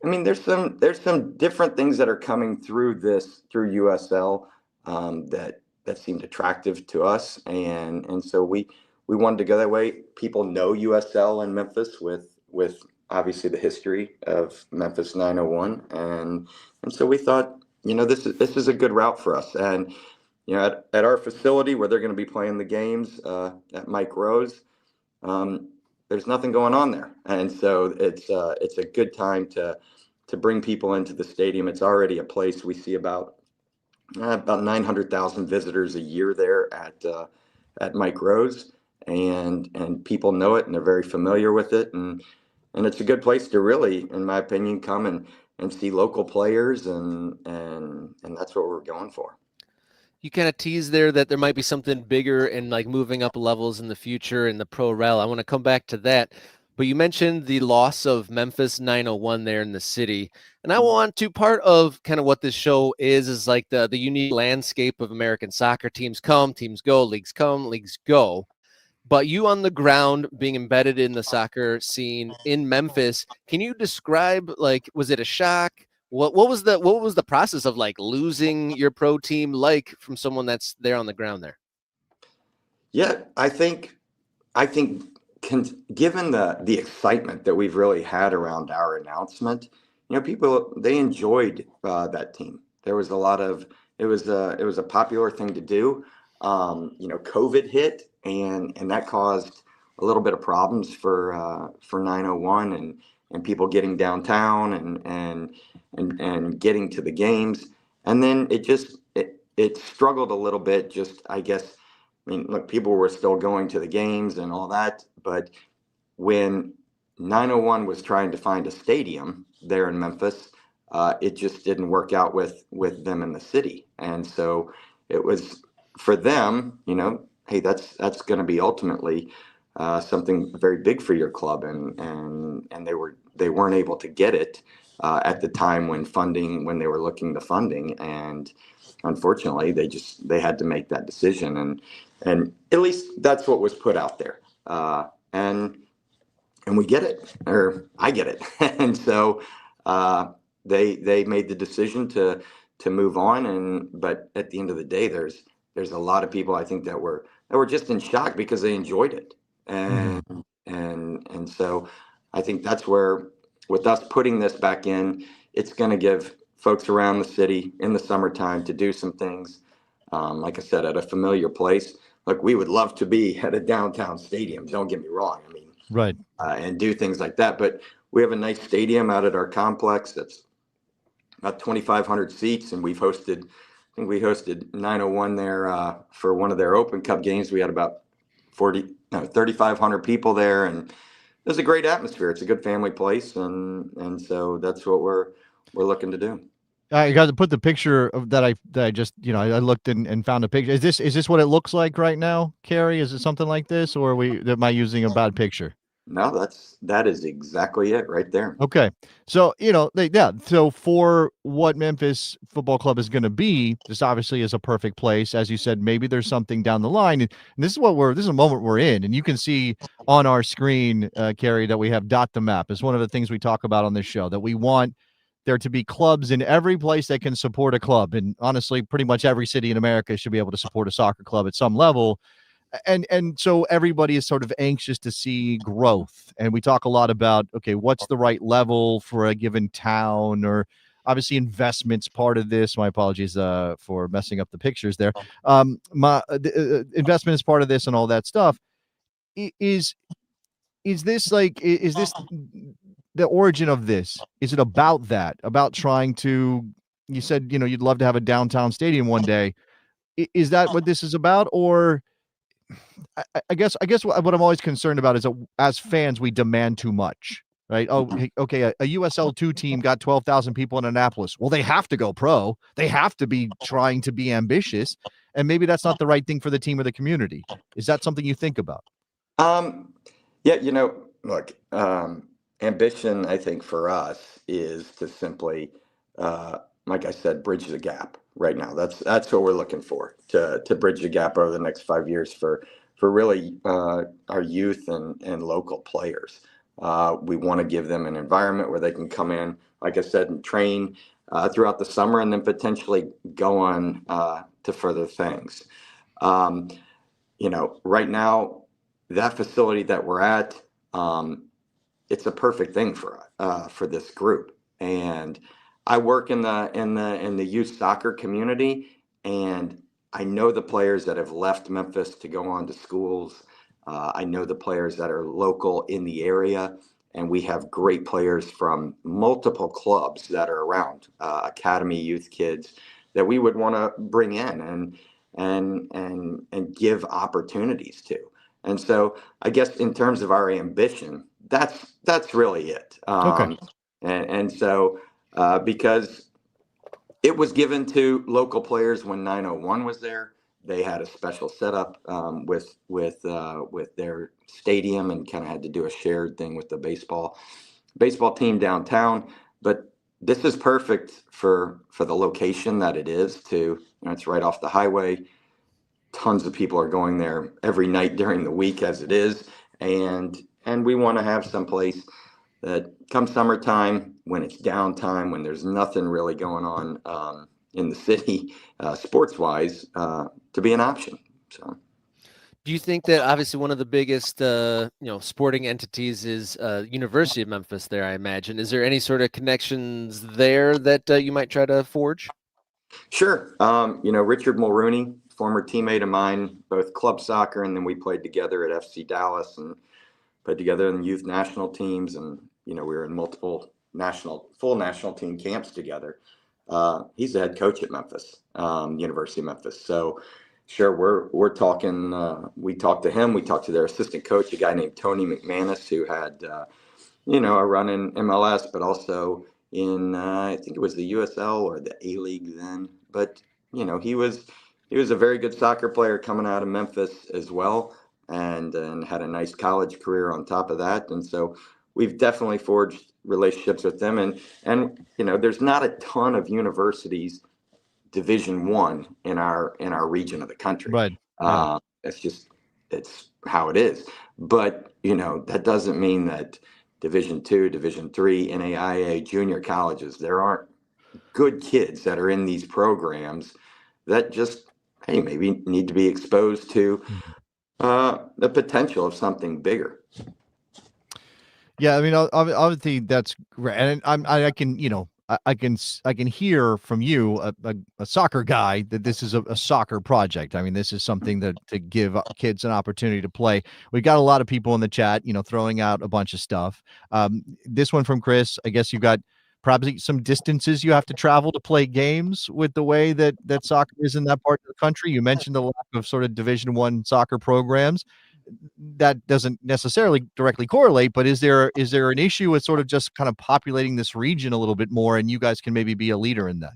I mean, there's some different things that are coming through USL. That seemed attractive to us, and so we wanted to go that way. People know USL in Memphis with obviously the history of Memphis 901, and so we thought this is a good route for us. And at our facility where they're going to be playing the games at Mike Rose, there's nothing going on there, and so it's a good time to bring people into the stadium. It's already a place we see about 900,000 visitors a year there at Mike Rose, and people know it and they're very familiar with it, and it's a good place to really, in my opinion, come and see local players, and that's what we're going for. You kind of tease there that there might be something bigger and like moving up levels in the future in the pro rel. I want to come back to that. But you mentioned the loss of Memphis 901 there in the city. And I want to, part of kind of what this show is like the unique landscape of American soccer. Teams come, teams go, leagues come, leagues go. But you on the ground, being embedded in the soccer scene in Memphis, can you describe, like, was it a shock? What was the process of like losing your pro team like from someone that's there on the ground there? Yeah, I think given the excitement that we've really had around our announcement, people, they enjoyed that team. There was a lot of, it was a popular thing to do. COVID hit, and that caused a little bit of problems for 901 and people getting downtown and getting to the games. And then it struggled a little bit, just, I guess. I mean, look, people were still going to the games and all that, but when 901 was trying to find a stadium there in Memphis, it just didn't work out with them in the city. And so it was for them, hey, that's going to be ultimately something very big for your club, and they weren't able to get it at the time when they were looking to funding, and unfortunately they had to make that decision, and at least that's what was put out there, and we get it, or I get it. And so they made the decision to move on, but at the end of the day, there's a lot of people, I think, that were just in shock because they enjoyed it, and so I think that's where, with us putting this back in, it's going to give folks around the city in the summertime to do some things, like I said, at a familiar place. Look, we would love to be at a downtown stadium, don't get me wrong. I mean, right, and do things like that, but we have a nice stadium out at our complex that's about 2,500 seats, and we hosted 901 there for one of their Open Cup games. We had about 3,500 people there, and it was a great atmosphere. It's a good family place, and so that's what we're looking to do. I got to put the picture of that I just, I looked and found a picture. Is this what it looks like right now, Carey? Is it something like this, or am I using a bad picture? No, that is exactly it right there. Okay. So, so for what Memphis Football Club is going to be, this obviously is a perfect place. As you said, maybe there's something down the line. And this is a moment we're in. And you can see on our screen, Carey, that we have Dot the Map. It's one of the things we talk about on this show, that we want there to be clubs in every place that can support a club. And honestly, pretty much every city in America should be able to support a soccer club at some level. And so everybody is sort of anxious to see growth. And we talk a lot about, okay, what's the right level for a given town, or obviously investment's part of this. My apologies for messing up the pictures there. Investment is part of this and all that stuff. Is this the origin of this? Is it about that? About trying to, you said, you'd love to have a downtown stadium one day. Is that what this is about? Or I guess what I'm always concerned about is that as fans, we demand too much, right? Oh, okay. A USL 2 team got 12,000 people in Annapolis. Well, they have to go pro. They have to be trying to be ambitious. And maybe that's not the right thing for the team or the community. Is that something you think about? Yeah, look, ambition, I think, for us is to simply, like I said, bridge the gap right now. That's what we're looking for, to bridge the gap over the next 5 years for really our youth and local players. We want to give them an environment where they can come in, like I said, and train throughout the summer, and then potentially go on to further things. Right now, that facility that we're at, it's a perfect thing for this group. And I work in the youth soccer community, and I know the players that have left Memphis to go on to schools. I know the players that are local in the area, and we have great players from multiple clubs that are around, academy youth kids that we would want to bring in and give opportunities to. And so I guess in terms of our ambition, that's really it. Okay. And so because it was given to local players when 901 was there. They had a special setup with their stadium and kind of had to do a shared thing with the baseball team downtown. But this is perfect for the location that it is. It's right off the highway. Tons of people are going there every night during the week as it is, and we want to have some place that come summertime, when it's downtime, when there's nothing really going on in the city, sports-wise, to be an option. So, Do you think that obviously one of the biggest, sporting entities is University of Memphis there, I imagine. Is there any sort of connections there that you might try to forge? Sure. Richard Mulrooney, former teammate of mine, both club soccer, and then we played together at FC Dallas and played together in the youth national teams, and we were in multiple full national team camps together. He's the head coach at Memphis, University of Memphis. So sure, we're talking. We talked to him. We talked to their assistant coach, a guy named Tony McManus, who had a run in MLS, but also in I think it was the USL or the A League then. But he was a very good soccer player coming out of Memphis as well, and had a nice college career on top of that. And so we've definitely forged relationships with them. And there's not a ton of universities Division I in our region of the country. Right. Yeah. It's how it is. But that doesn't mean that Division II, Division III, NAIA, junior colleges, there aren't good kids that are in these programs that just, hey, maybe need to be exposed to the potential of something bigger. Yeah, I mean, obviously that's great, and I can hear from you, a soccer guy, that this is a soccer project. I mean, this is something to give kids an opportunity to play. We've got a lot of people in the chat, throwing out a bunch of stuff. This one from Chris, I guess you've got probably some distances you have to travel to play games with the way that soccer is in that part of the country. You mentioned the lack of sort of Division I soccer programs. That doesn't necessarily directly correlate, but is there an issue with sort of just kind of populating this region a little bit more, and you guys can maybe be a leader in that?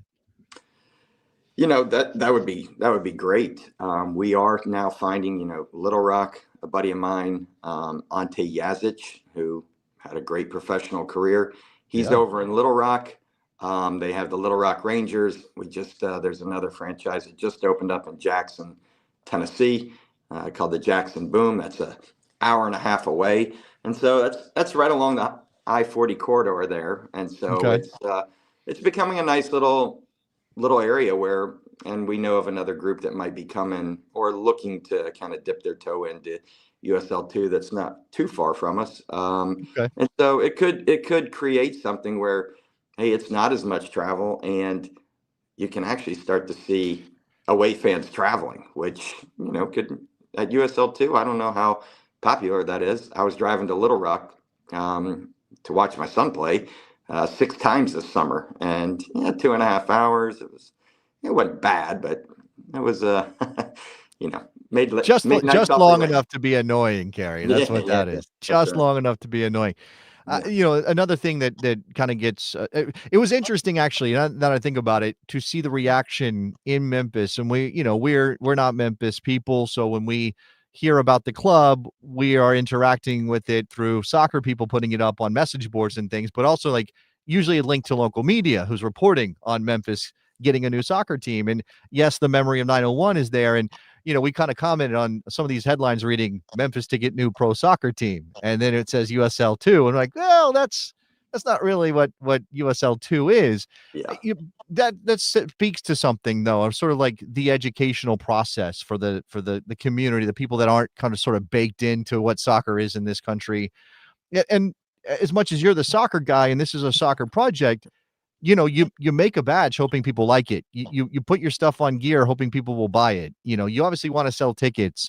That would be great. We are now finding, Little Rock, a buddy of mine, Ante Yazic, who had a great professional career. He's over in Little Rock. They have the Little Rock Rangers. We just there's another franchise that just opened up in Jackson, Tennessee, called the Jackson Boom. That's an hour and a half away, and so that's right along the I-40 corridor there. And so it's becoming a nice little area where, and we know of another group that might be coming or looking to kind of dip their toe into USL 2 that's not too far from us. And so it could create something where, hey, it's not as much travel, and you can actually start to see away fans traveling, which could, at USL 2, I don't know how popular that is. I was driving to Little Rock to watch my son play 6 times this summer, and 2.5 hours. It wasn't bad, but it was made just nice long enough to be annoying, Carey. That's what that is. Just long enough to be annoying. Another thing that kind of gets it was interesting, actually, now that I think about it, to see the reaction in Memphis. And we're not Memphis people, so when we hear about the club, we are interacting with it through soccer people putting it up on message boards and things, but also like usually a link to local media who's reporting on Memphis getting a new soccer team. And yes, the memory of 901 is there. And we kind of commented on some of these headlines reading Memphis to get new pro soccer team, and then it says USL 2, and like, well, that's not really what USL 2 is. That speaks to something, though, of sort of like the educational process for the community, the people that aren't kind of sort of baked into what soccer is in this country. And as much as you're the soccer guy and this is a soccer project, you make a badge hoping people like it. You put your stuff on gear hoping people will buy it. You obviously want to sell tickets.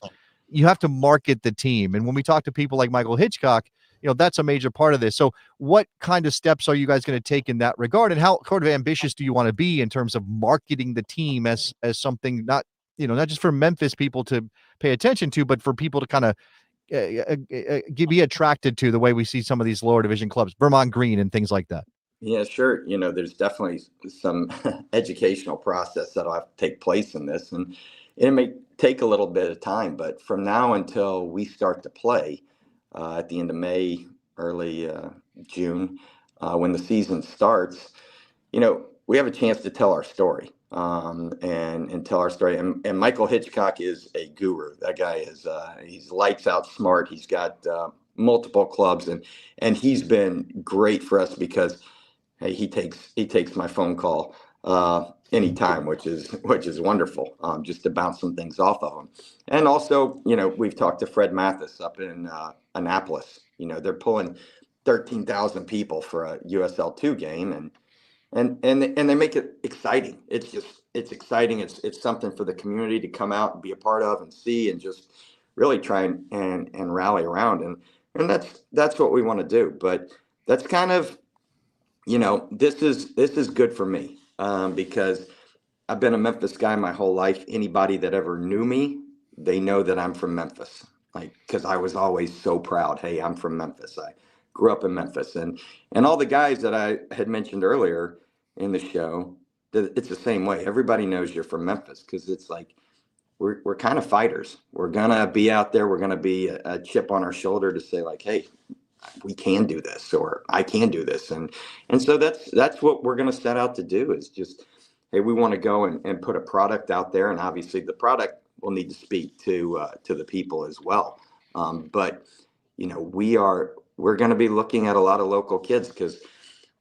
You have to market the team. And when we talk to people like Michael Hitchcock, that's a major part of this. So what kind of steps are you guys going to take in that regard? And how sort of ambitious do you want to be in terms of marketing the team as something not just for Memphis people to pay attention to, but for people to kind of be attracted to, the way we see some of these lower division clubs, Vermont Green and things like that? Yeah, sure. There's definitely some educational process that'll have to take place in this, and it may take a little bit of time, but from now until we start to play at the end of May, early June, when the season starts, we have a chance to tell our story and tell our story. And Michael Hitchcock is a guru. That guy is he's lights out smart. He's got multiple clubs, and he's been great for us because hey, he takes my phone call anytime, which is wonderful, just to bounce some things off of him. And also, we've talked to Fred Mathis up in Annapolis. They're pulling 13,000 people for a USL 2 game, and they make it exciting. It's exciting. It's something for the community to come out and be a part of and see, and just really try and rally around. And that's what we want to do. But that's kind of, this is good for me because I've been a Memphis guy my whole life. Anybody that ever knew me, they know that I'm from Memphis. Because I was always so proud. Hey, I'm from Memphis. I grew up in Memphis, and all the guys that I had mentioned earlier in the show, it's the same way. Everybody knows you're from Memphis because it's like we're kind of fighters. We're gonna be out there. We're gonna be a chip on our shoulder to say like, hey, we can do this, or I can do this, and so that's what we're gonna set out to do. Is just, hey, we want to go and put a product out there, and obviously the product will need to speak to the people as well. But we're going to be looking at a lot of local kids because,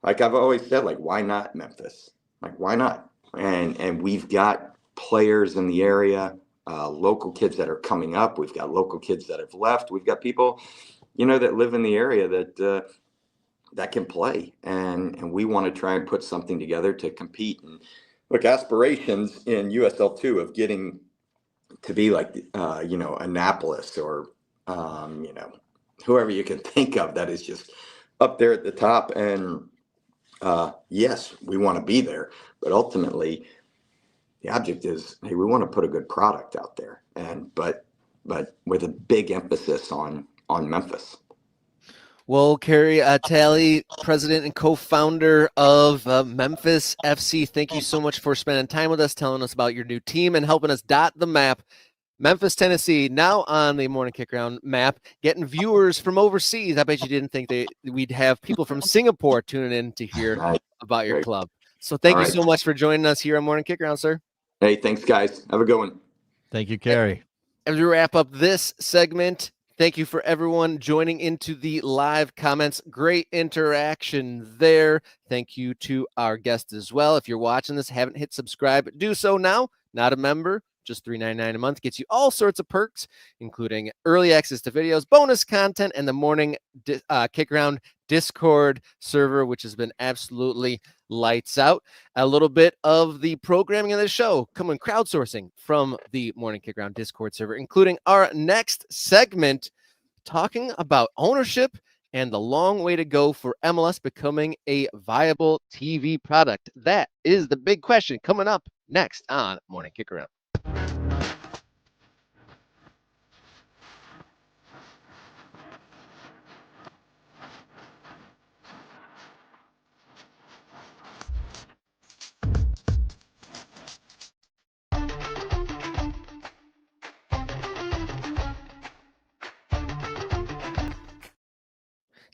like I've always said, like, why not Memphis? Like, why not? And we've got players in the area, local kids that are coming up. We've got local kids that have left. We've got people, that live in the area that can play. And we want to try and put something together to compete. And look, aspirations in USL 2 of getting to be like, Annapolis or, whoever you can think of that is just up there at the top. And yes, we want to be there, but ultimately the object is, hey, we want to put a good product out there, but with a big emphasis on Memphis. Well, Carey Talley, president and co-founder of Memphis FC, thank you so much for spending time with us, telling us about your new team and helping us dot the map. Memphis, Tennessee, now on the Morning Kickaround map, getting viewers from overseas. I bet you didn't think we'd have people from Singapore tuning in to hear about your club. So thank you so much for joining us here on Morning Kickaround, sir. Hey, thanks, guys. Have a good one. Thank you, Carey. As we wrap up this segment, thank you for everyone joining into the live comments. Great interaction there. Thank you to our guests as well. If you're watching this, haven't hit subscribe, do so now. Not a member, just $3.99 a month. Gets you all sorts of perks, including early access to videos, bonus content, and the Morning Kickaround Discord server, which has been absolutely lights out. A little bit of the programming of the show coming crowdsourcing from the Morning Kickaround Discord server, including our next segment talking about ownership and the long way to go for MLS becoming a viable TV product. That is the big question coming up next on Morning Kickaround.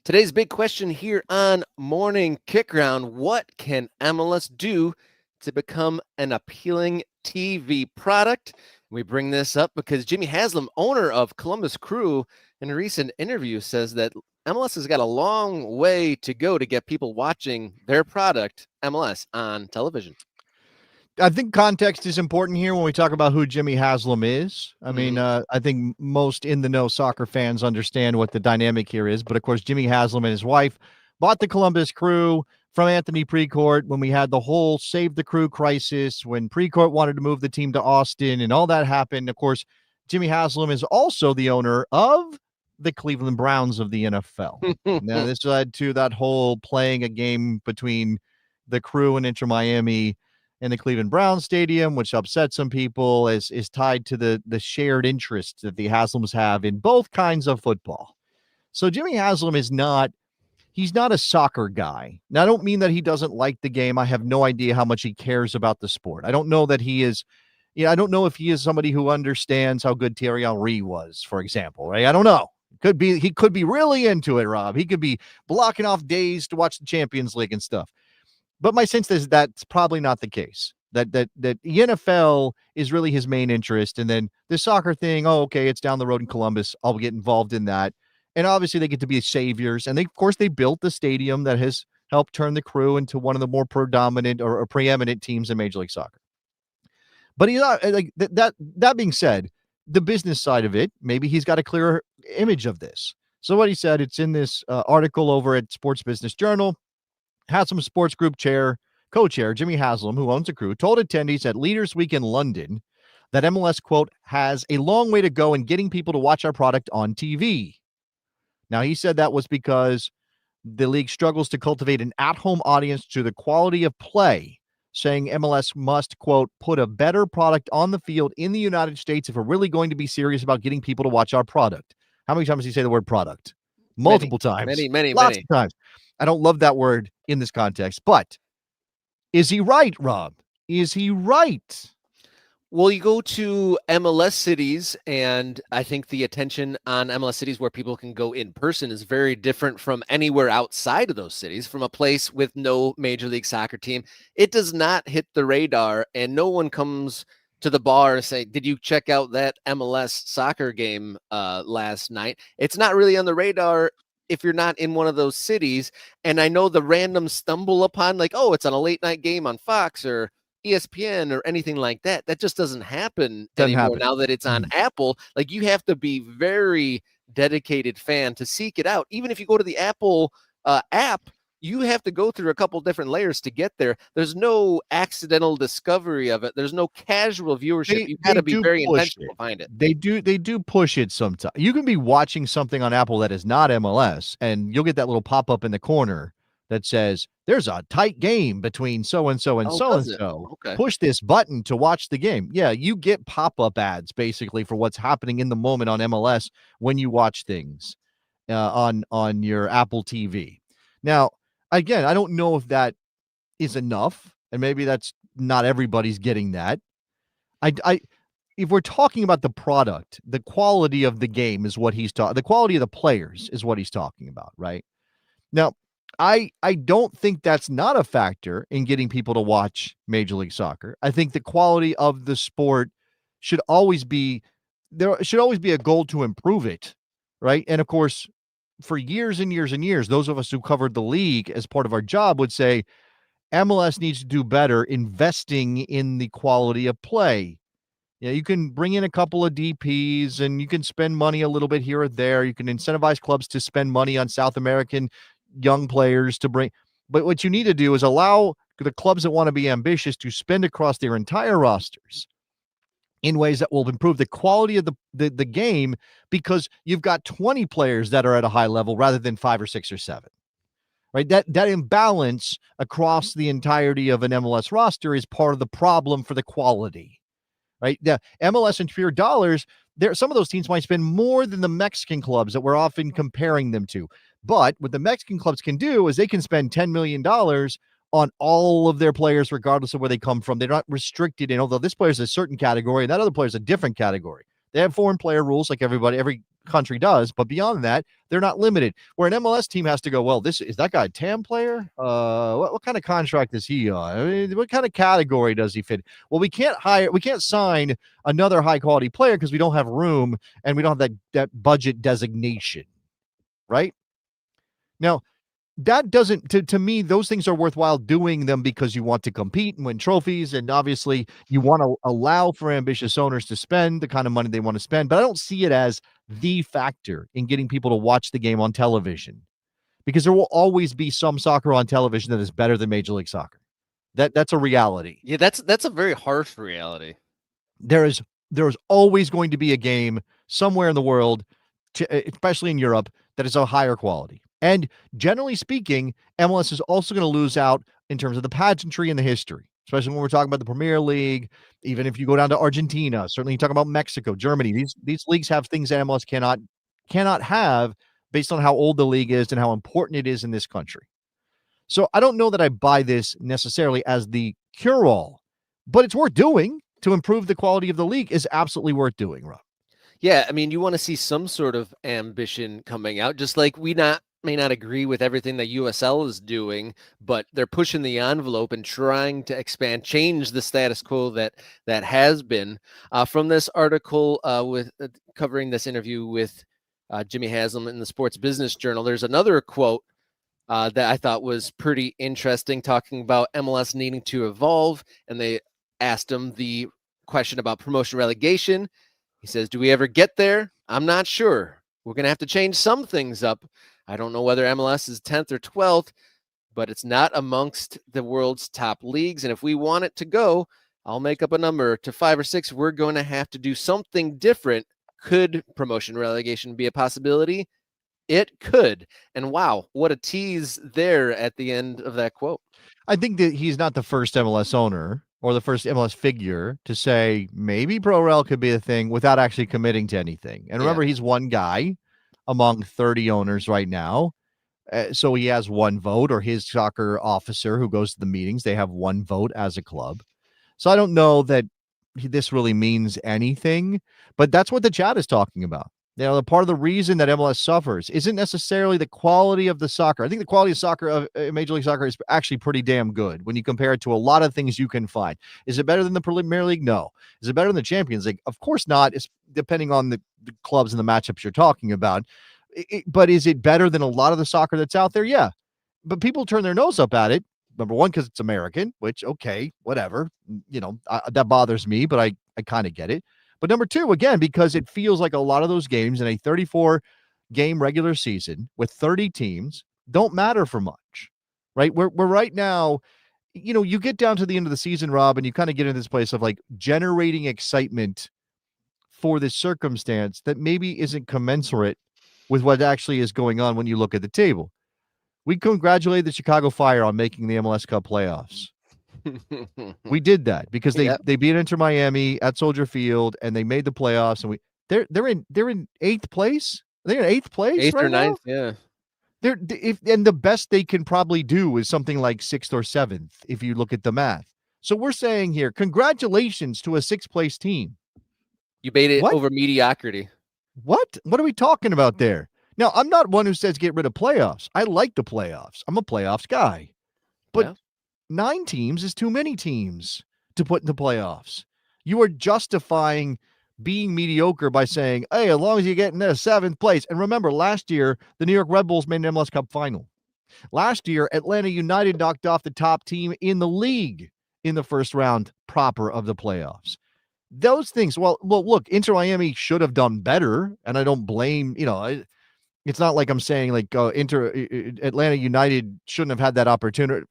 Today's big question here on Morning Kickaround: what can MLS do to become an appealing TV product? We bring this up because Jimmy Haslam, owner of Columbus Crew, in a recent interview says that MLS has got a long way to go to get people watching their product, MLS, on television. I think context is important here when we talk about who Jimmy Haslam is. I mean, I think most in the know soccer fans understand what the dynamic here is. But of course, Jimmy Haslam and his wife bought the Columbus Crew from Anthony Precourt when we had the whole Save the Crew crisis, when Precourt wanted to move the team to Austin and all that happened. Of course, Jimmy Haslam is also the owner of the Cleveland Browns of the NFL. Now, this led to that whole playing a game between the Crew and Inter Miami in the Cleveland Browns Stadium, which upset some people, is tied to the shared interest that the Haslams have in both kinds of football. So Jimmy Haslam is he's not a soccer guy. Now, I don't mean that he doesn't like the game. I have no idea how much he cares about the sport. I don't know that he is, I don't know if he is somebody who understands how good Thierry Henry was, for example, right? I don't know. He could be really into it, Rob. He could be blocking off days to watch the Champions League and stuff. But my sense is that's probably not the case. That the NFL is really his main interest. And then the soccer thing, okay, it's down the road in Columbus. I'll get involved in that. And obviously they get to be saviors. And of course, they built the stadium that has helped turn the Crew into one of the more predominant or preeminent teams in Major League Soccer. But he's not like that. That being said, the business side of it, maybe he's got a clearer image of this. So what he said, it's in this article over at Sports Business Journal. Haslam Sports Group co-chair Jimmy Haslam, who owns the Crew, told attendees at Leaders Week in London that MLS, quote, has a long way to go in getting people to watch our product on TV. Now, he said that was because the league struggles to cultivate an at-home audience to the quality of play, saying MLS must, quote, put a better product on the field in the United States if we're really going to be serious about getting people to watch our product. How many times does he say the word product? Multiple times. Many. Lots of times. I don't love that word in this context, but is he right, Rob? Is he right? Well, you go to MLS cities, and I think the attention on MLS cities where people can go in person is very different from anywhere outside of those cities, from a place with no Major League Soccer team. It does not hit the radar, and no one comes to the bar and say, did you check out that MLS soccer game last night? It's not really on the radar if you're not in one of those cities. And I know the random stumble upon, like, oh, it's on a late night game on Fox or ESPN or anything like that. That just doesn't happen anymore. Now that it's on Apple. Like, you have to be very dedicated fan to seek it out. Even if you go to the Apple app, you have to go through a couple different layers to get there. There's no accidental discovery of it. There's no casual viewership. You got to be very intentional to find it. They do push it sometimes. You can be watching something on Apple that is not MLS, and you'll get that little pop-up in the corner that says, there's a tight game between so-and-so and so-and-so. Okay. Push this button to watch the game. Yeah, you get pop-up ads, basically, for what's happening in the moment on MLS when you watch things on your Apple TV. Now, again, I don't know if that is enough, and maybe that's not everybody's getting that. If we're talking about the product, the quality of the game is what he's talking. The quality of the players is what he's talking about, right? Now, I don't think that's not a factor in getting people to watch Major League Soccer. I think the quality of the sport should always be there. Should always be a goal to improve it, right? And of course, for years and years and years, those of us who covered the league as part of our job would say MLS needs to do better investing in the quality of play. Yeah, you can bring in a couple of DPs and you can spend money a little bit here or there. You can incentivize clubs to spend money on South American young players to bring. But what you need to do is allow the clubs that want to be ambitious to spend across their entire rosters in ways that will improve the quality of the game, because you've got 20 players that are at a high level rather than 5 or 6 or 7, right? That imbalance across the entirety of an MLS roster is part of the problem for the quality, right? The MLS in pure dollars, some of those teams might spend more than the Mexican clubs that we're often comparing them to. But what the Mexican clubs can do is they can spend $10 million on all of their players, regardless of where they come from. They're not restricted in, although this player is a certain category and that other player is a different category. They have foreign player rules like every country does, but beyond that, they're not limited. Where an MLS team has to go, well, is that guy a TAM player? What kind of contract is he on? I mean, what kind of category does he fit? Well, we can't sign another high quality player because we don't have room and we don't have that budget designation, right? Now, that doesn't, to me, those things are worthwhile doing them because you want to compete and win trophies. And obviously you want to allow for ambitious owners to spend the kind of money they want to spend. But I don't see it as the factor in getting people to watch the game on television, because there will always be some soccer on television that is better than Major League Soccer. That's a reality. Yeah, that's a very harsh reality. There is always going to be a game somewhere in the world, especially in Europe, that is of higher quality. And generally speaking, MLS is also going to lose out in terms of the pageantry and the history, especially when we're talking about the Premier League. Even if you go down to Argentina, certainly you talk about Mexico, Germany, these leagues have things that MLS cannot have based on how old the league is and how important it is in this country. So I don't know that I buy this necessarily as the cure-all, but it's worth doing to improve the quality of the league. Is absolutely worth doing, Rob. Yeah, I mean, you want to see some sort of ambition coming out, just like we may not agree with everything that USL is doing, but they're pushing the envelope and trying to expand, change the status quo that has been. From this article with covering this interview with Jimmy Haslam in the Sports Business Journal, there's another quote that I thought was pretty interesting, talking about MLS needing to evolve, and they asked him the question about promotion relegation. He says, do we ever get there? I'm not sure. We're going to have to change some things up. I don't know whether MLS is 10th or 12th, but it's not amongst the world's top leagues. And if we want it to go, I'll make up a number to 5 or 6. We're going to have to do something different. Could promotion relegation be a possibility? It could. And wow, what a tease there at the end of that quote. I think that he's not the first MLS owner or the first MLS figure to say maybe pro-rel could be a thing without actually committing to anything. And remember, he's one guy among 30 owners right now. So he has one vote, or his soccer officer who goes to the meetings, they have one vote as a club. So I don't know that this really means anything, but that's what the chat is talking about. You know, the part of the reason that MLS suffers isn't necessarily the quality of the soccer. I think the quality of soccer of Major League Soccer is actually pretty damn good when you compare it to a lot of things you can find. Is it better than the Premier League? No. Is it better than the Champions League? Of course not. It's depending on the clubs and the matchups you're talking about. But is it better than a lot of the soccer that's out there? Yeah. But people turn their nose up at it. Number one, because it's American, which, okay, whatever. You know, that bothers me, but I kind of get it. But number two, again, because it feels like a lot of those games in a 34-game regular season with 30 teams don't matter for much, right? We're right now, you know, you get down to the end of the season, Rob, and you kind of get into this place of like generating excitement for this circumstance that maybe isn't commensurate with what actually is going on when you look at the table. We congratulate the Chicago Fire on making the MLS Cup playoffs. We did that because they beat Inter Miami at Soldier Field and they made the playoffs, and they're in 8th place. They're in 8th place, 8th right or 9th, now? yeah. And the best they can probably do is something like 6th or 7th if you look at the math. So we're saying here, congratulations to a 6th place team. You bait it over mediocrity. What are we talking about there? Now, I'm not one who says get rid of playoffs. I like the playoffs. I'm a playoffs guy. But 9 teams is too many teams to put in the playoffs. You are justifying being mediocre by saying, hey, as long as you get into 7th place. And remember, last year, the New York Red Bulls made an MLS Cup final. Last year, Atlanta United knocked off the top team in the league in the first round proper of the playoffs. Those things, well, look, Inter Miami should have done better, and I don't blame, you know, it's not like I'm saying like Atlanta United shouldn't have had that opportunity.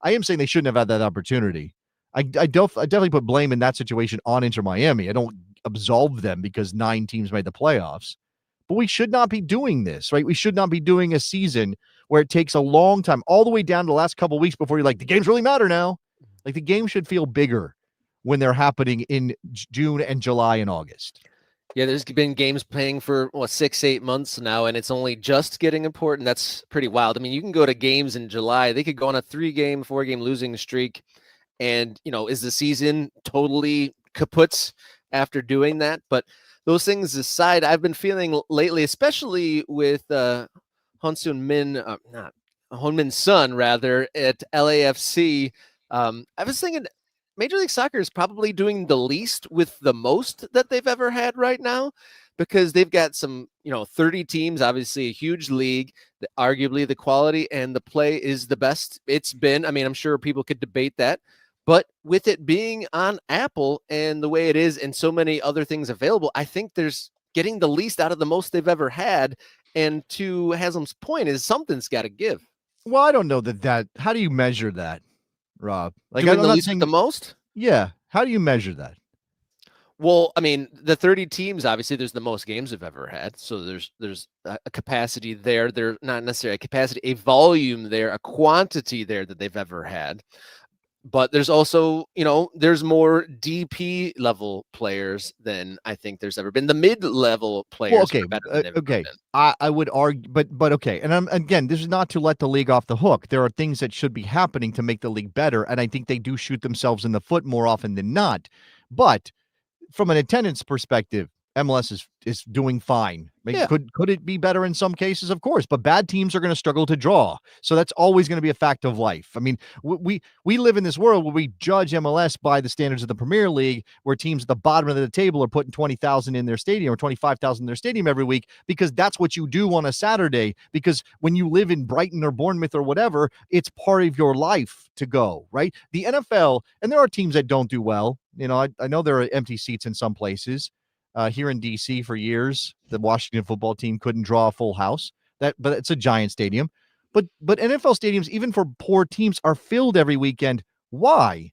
I am saying they shouldn't have had that opportunity. I definitely put blame in that situation on Inter Miami. I don't absolve them because 9 teams made the playoffs. But we should not be doing this, right? We should not be doing a season where it takes a long time, all the way down to the last couple of weeks before you're like, the games really matter now. Like the game should feel bigger when they're happening in June and July and August. Yeah, there's been games playing for 6-8 months now, and it's only just getting important. That's pretty wild. I mean, you can go to games in July. They could go on a 3-game, 4-game losing streak. And, you know, is the season totally kaput after doing that? But those things aside, I've been feeling lately, especially with Honmin's son, rather, at LAFC. I was thinking Major League Soccer is probably doing the least with the most that they've ever had right now, because they've got some, 30 teams, obviously a huge league, arguably the quality and the play is the best it's been. I mean, I'm sure people could debate that, but with it being on Apple and the way it is and so many other things available, I think there's getting the least out of the most they've ever had. And to Haslam's point is something's got to give. Well, I don't know that. How do you measure that, Rob? Like, Doing I'm the not least with saying the most? Yeah. How do you measure that? Well, I mean, the 30 teams, obviously, there's the most games they've ever had. So there's a capacity there. They're not necessarily a capacity, a volume there, a quantity there that they've ever had. But there's also, there's more DP level players than I think there's ever been. The mid-level players Well, okay, are better than they've ever okay. been. I would argue, but okay. And again, this is not to let the league off the hook. There are things that should be happening to make the league better, and I think they do shoot themselves in the foot more often than not. But from an attendance perspective, MLS is doing fine. Yeah. Could it be better in some cases? Of course, but bad teams are going to struggle to draw. So that's always going to be a fact of life. I mean, we live in this world where we judge MLS by the standards of the Premier League, where teams at the bottom of the table are putting 20,000 in their stadium or 25,000 in their stadium every week, because that's what you do on a Saturday. Because when you live in Brighton or Bournemouth or whatever, it's part of your life to go, right? The NFL, and there are teams that don't do well. I know there are empty seats in some places. Here in DC for years, the Washington football team couldn't draw a full house. But it's a giant stadium. But NFL stadiums, even for poor teams, are filled every weekend. Why?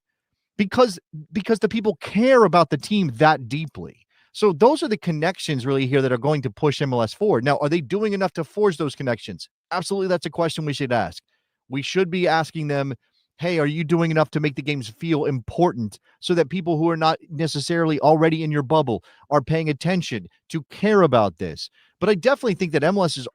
Because the people care about the team that deeply. So those are the connections really here that are going to push MLS forward. Now, are they doing enough to forge those connections? Absolutely, that's a question we should ask. We should be asking them, hey, are you doing enough to make the games feel important so that people who are not necessarily already in your bubble are paying attention to care about this? But I definitely think that MLS is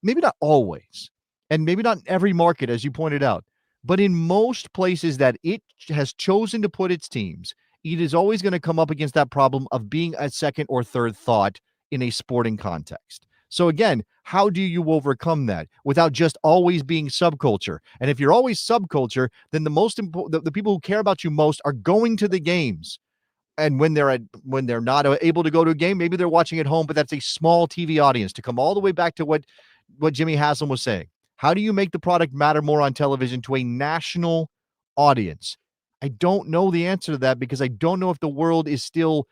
maybe not always, and maybe not in every market, as you pointed out, but in most places that it has chosen to put its teams, it is always going to come up against that problem of being a second or third thought in a sporting context. So again, how do you overcome that without just always being subculture? And if you're always subculture, then the most important, the people who care about you most are going to the games. And when they're not able to go to a game, maybe they're watching at home, but that's a small TV audience. To come all the way back to what Jimmy Haslam was saying, how do you make the product matter more on television to a national audience? I don't know the answer to that, because I don't know if the world is still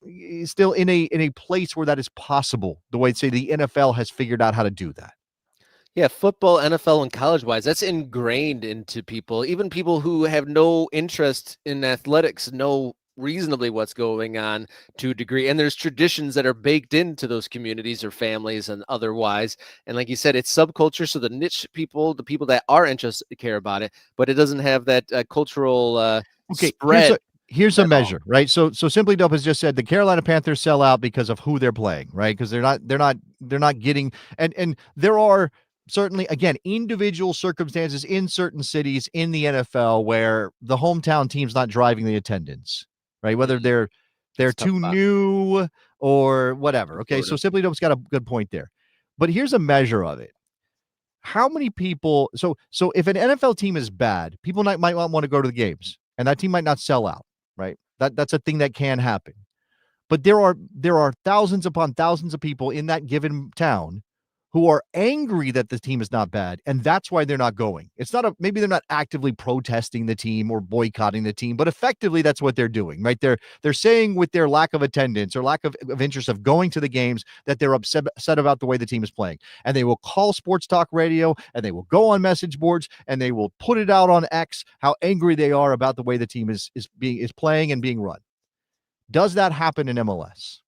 in a place where that is possible, the way, say, the NFL has figured out how to do that. Yeah, football, NFL, and college-wise, that's ingrained into people. Even people who have no interest in athletics know reasonably what's going on to a degree. And there's traditions that are baked into those communities or families and otherwise. And like you said, it's subculture. So the niche people, the people that are interested, care about it, but it doesn't have that cultural spread. Here's a measure, right? So Simply Dope has just said the Carolina Panthers sell out because of who they're playing, right? Because they're not getting, and there are certainly, again, individual circumstances in certain cities in the NFL where the hometown team's not driving the attendance, right? Whether they're too new or whatever. Okay, so Simply Dope's got a good point there. But here's a measure of it. How many people, so if an NFL team is bad, people might not want to go to the games, and that team might not sell out, right? That's a thing that can happen. But there are thousands upon thousands of people in that given town who are angry that the team is not bad, and that's why they're not going. It's not maybe they're not actively protesting the team or boycotting the team, but effectively that's what they're doing, right? They're saying with their lack of attendance or lack of interest of going to the games that they're upset about the way the team is playing. And they will call sports talk radio, and they will go on message boards, and they will put it out on X how angry they are about the way the team is playing and being run. Does that happen in MLS?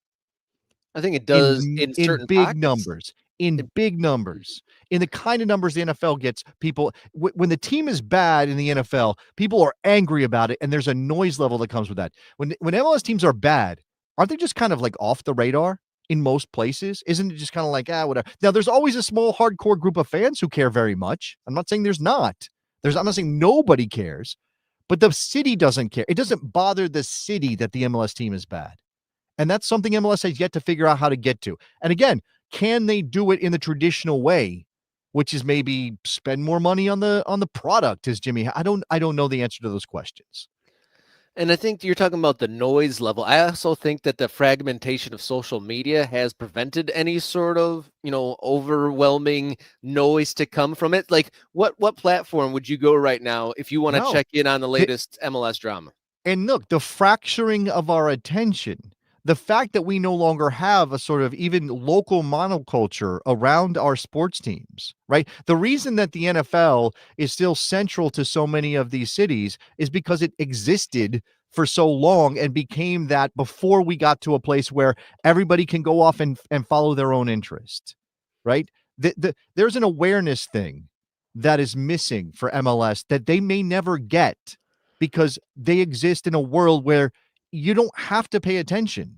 I think it does in certain big pockets. numbers. In big numbers, in the kind of numbers the NFL gets, people, when the team is bad in the NFL, people are angry about it, and there's a noise level that comes with that. When MLS teams are bad, aren't they just kind of like off the radar in most places? Isn't it just kind of like, whatever? Now, there's always a small hardcore group of fans who care very much. I'm not saying there's not. I'm not saying nobody cares, but the city doesn't care. It doesn't bother the city that the MLS team is bad. And that's something MLS has yet to figure out how to get to. And again, can they do it in the traditional way, which is maybe spend more money on the product? As Jimmy, I don't know the answer to those questions. And I think you're talking about the noise level. I also think that the fragmentation of social media has prevented any sort of, overwhelming noise to come from it. Like what platform would you go right now if you want to check in on the latest MLS drama? And look, the fracturing of our attention, the fact that we no longer have a sort of even local monoculture around our sports teams, right? The reason that the NFL is still central to so many of these cities is because it existed for so long and became that before we got to a place where everybody can go off and follow their own interest, right? There's an awareness thing that is missing for MLS that they may never get because they exist in a world where you don't have to pay attention.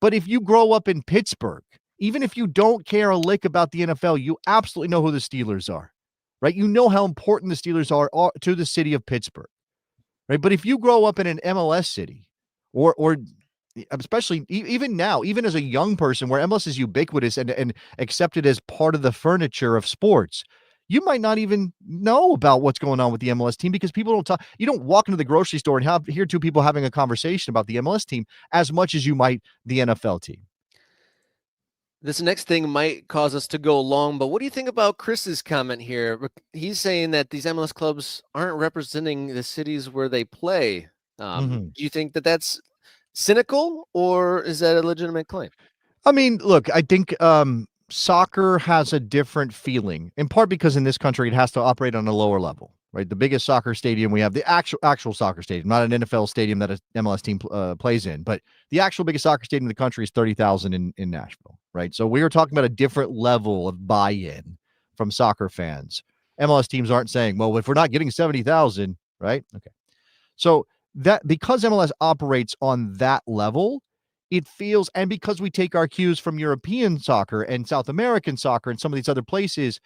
But if you grow up in Pittsburgh, even if you don't care a lick about the NFL, you absolutely know who the Steelers are, right? You know how important the Steelers are to the city of Pittsburgh, right? But if you grow up in an MLS city or especially even now, even as a young person where MLS is ubiquitous and accepted as part of the furniture of sports, you might not even know about what's going on with the MLS team because people don't talk. You don't walk into the grocery store and hear two people having a conversation about the MLS team as much as you might the NFL team. This next thing might cause us to go long, but what do you think about Chris's comment here? He's saying that these MLS clubs aren't representing the cities where they play. Do you think that that's cynical, or is that a legitimate claim? I mean, look, I think soccer has a different feeling, in part because in this country it has to operate on a lower level, right? The biggest soccer stadium we have, the actual soccer stadium, not an NFL stadium that an MLS team plays in, but the actual biggest soccer stadium in the country is 30,000 in Nashville, right? So we were talking about a different level of buy-in from soccer fans. MLS teams aren't saying, well, if we're not getting 70,000, right? Okay. So that because MLS operates on that level, it feels, and because we take our cues from European soccer and South American soccer and some of these other places,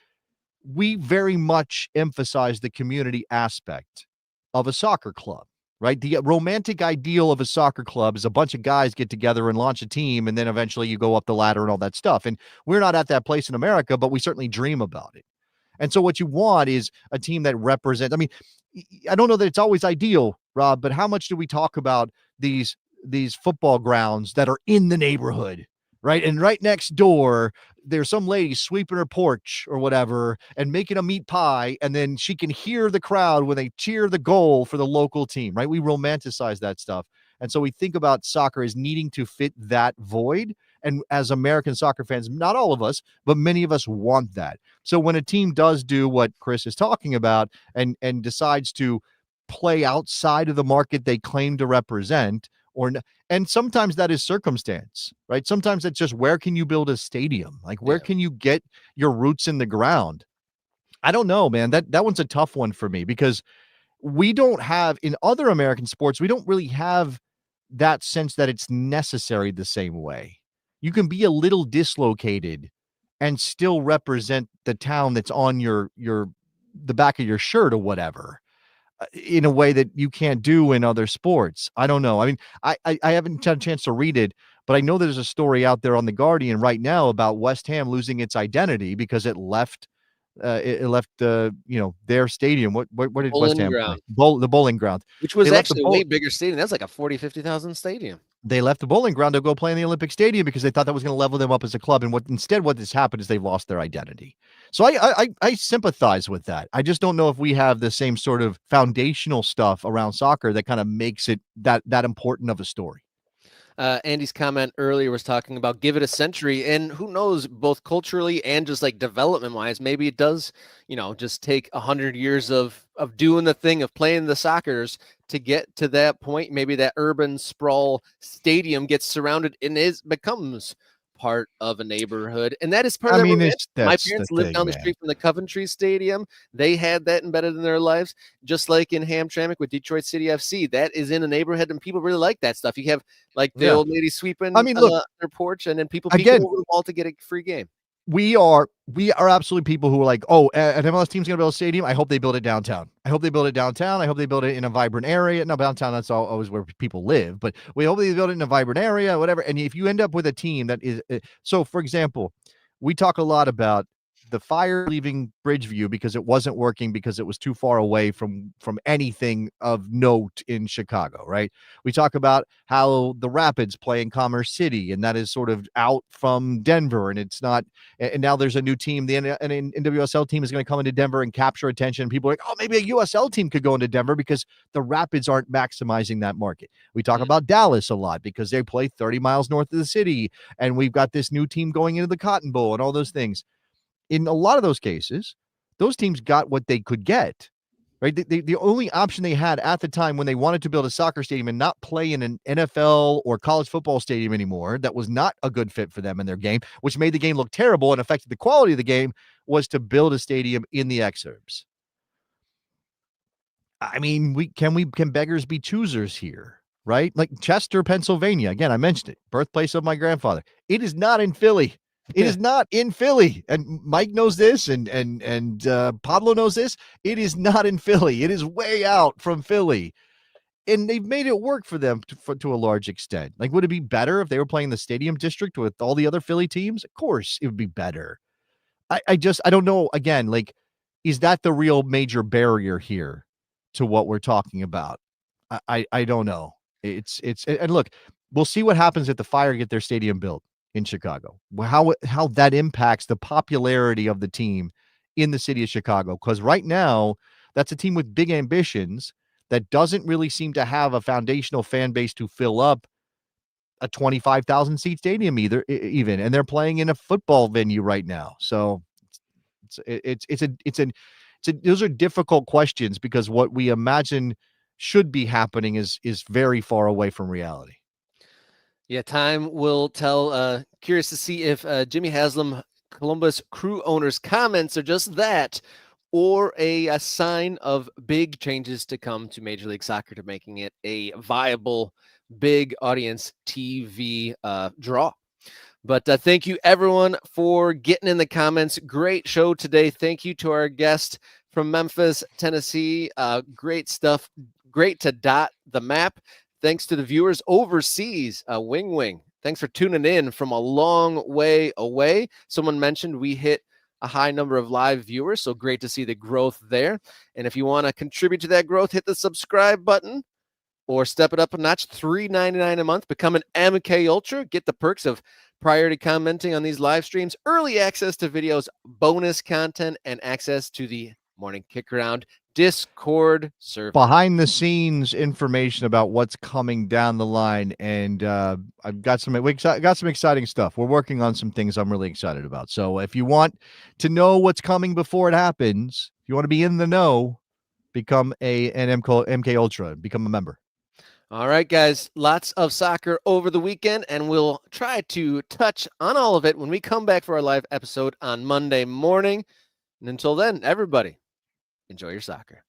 we very much emphasize the community aspect of a soccer club, right? The romantic ideal of a soccer club is a bunch of guys get together and launch a team, and then eventually you go up the ladder and all that stuff. And we're not at that place in America, but we certainly dream about it. And so what you want is a team that represents, I mean, I don't know that it's always ideal, Rob, but how much do we talk about these football grounds that are in the neighborhood, right? And right next door, there's some lady sweeping her porch or whatever and making a meat pie. And then she can hear the crowd when they cheer the goal for the local team, right? We romanticize that stuff. And so we think about soccer as needing to fit that void. And as American soccer fans, not all of us, but many of us want that. So when a team does do what Chris is talking about and decides to play outside of the market they claim to represent, and sometimes that is circumstance, right? Sometimes it's just, where can you build a stadium? Like, where can you get your roots in the ground? I don't know, man. That one's a tough one for me because we don't have, in other American sports, we don't really have that sense that it's necessary the same way. You can be a little dislocated and still represent the town that's on the back of your shirt or whatever, in a way that you can't do in other sports. I don't know. I mean, I haven't had a chance to read it, but I know there's a story out there on The Guardian right now about West Ham losing its identity because it left their stadium. Where did West Ham play? The Bowling Ground. Which was actually a way bigger stadium. That's like a 50,000 stadium. They left the Bowling Ground to go play in the Olympic Stadium because they thought that was going to level them up as a club. And what has happened is they've lost their identity. So I sympathize with that. I just don't know if we have the same sort of foundational stuff around soccer that kind of makes it that important of a story. Andy's comment earlier was talking about give it a century, and who knows, both culturally and just like development wise, maybe it does, just take 100 years of doing the thing of playing the soccers to get to that point. Maybe that urban sprawl stadium gets surrounded and becomes part of a neighborhood, and that is part of my parents lived down the street from the Coventry Stadium. They had that embedded in their lives, just like in Hamtramck with Detroit City FC. That is in a neighborhood, and people really like that stuff. You have like the old lady sweeping their porch, and then people peeking over the wall to get a free game. We are absolutely people who are like, oh, an MLS team's going to build a stadium. I hope they build it downtown. I hope they build it downtown. I hope they build it in a vibrant area. No, downtown, that's always where people live. But we hope they build it in a vibrant area, whatever. And if you end up with a team that is, so for example, we talk a lot about the Fire leaving Bridgeview because it wasn't working because it was too far away from anything of note in Chicago, right? We talk about how the Rapids play in Commerce City, and that is sort of out from Denver, and it's not. And now there's a new team. The NWSL team is going to come into Denver and capture attention. People are like, oh, maybe a USL team could go into Denver because the Rapids aren't maximizing that market. We talk about Dallas a lot because they play 30 miles north of the city, and we've got this new team going into the Cotton Bowl and all those things. In a lot of those cases, those teams got what they could get, right? The only option they had at the time when they wanted to build a soccer stadium and not play in an NFL or college football stadium anymore, that was not a good fit for them in their game, which made the game look terrible and affected the quality of the game, was to build a stadium in the exurbs. I mean, can beggars be choosers here, right? Like Chester, Pennsylvania. Again, I mentioned it, birthplace of my grandfather. It is not in Philly. It is not in Philly. And Mike knows this, and Pablo knows this. It is not in Philly. It is way out from Philly. And they've made it work for them to a large extent. Like, would it be better if they were playing the Stadium District with all the other Philly teams? Of course, it would be better. I don't know. Again, like, is that the real major barrier here to what we're talking about? I don't know. And look, we'll see what happens if the Fire get their stadium built in Chicago, how that impacts the popularity of the team in the city of Chicago. Because right now, that's a team with big ambitions that doesn't really seem to have a foundational fan base to fill up a 25,000 seat stadium even, and they're playing in a football venue right now. So those are difficult questions because what we imagine should be happening is very far away from reality. Yeah, time will tell. Curious to see if Jimmy Haslam, Columbus Crew owner's comments are just that, or a sign of big changes to come to Major League Soccer to making it a viable, big audience TV draw. But thank you, everyone, for getting in the comments. Great show today. Thank you to our guest from Memphis, Tennessee. Great stuff. Great to dot the map. Thanks to the viewers overseas. Wing. Thanks for tuning in from a long way away. Someone mentioned we hit a high number of live viewers, so great to see the growth there. And if you want to contribute to that growth, hit the subscribe button or step it up a notch, $3.99 a month. Become an MK Ultra. Get the perks of priority commenting on these live streams, early access to videos, bonus content, and access to the Morning Kickaround Discord server. Behind the scenes information about what's coming down the line, and I've got some exciting stuff. We're working on some things I'm really excited about. So if you want to know what's coming before it happens, if you want to be in the know, become an MK Ultra, become a member. All right, guys, lots of soccer over the weekend, and we'll try to touch on all of it when we come back for our live episode on Monday morning. And until then, everybody, enjoy your soccer.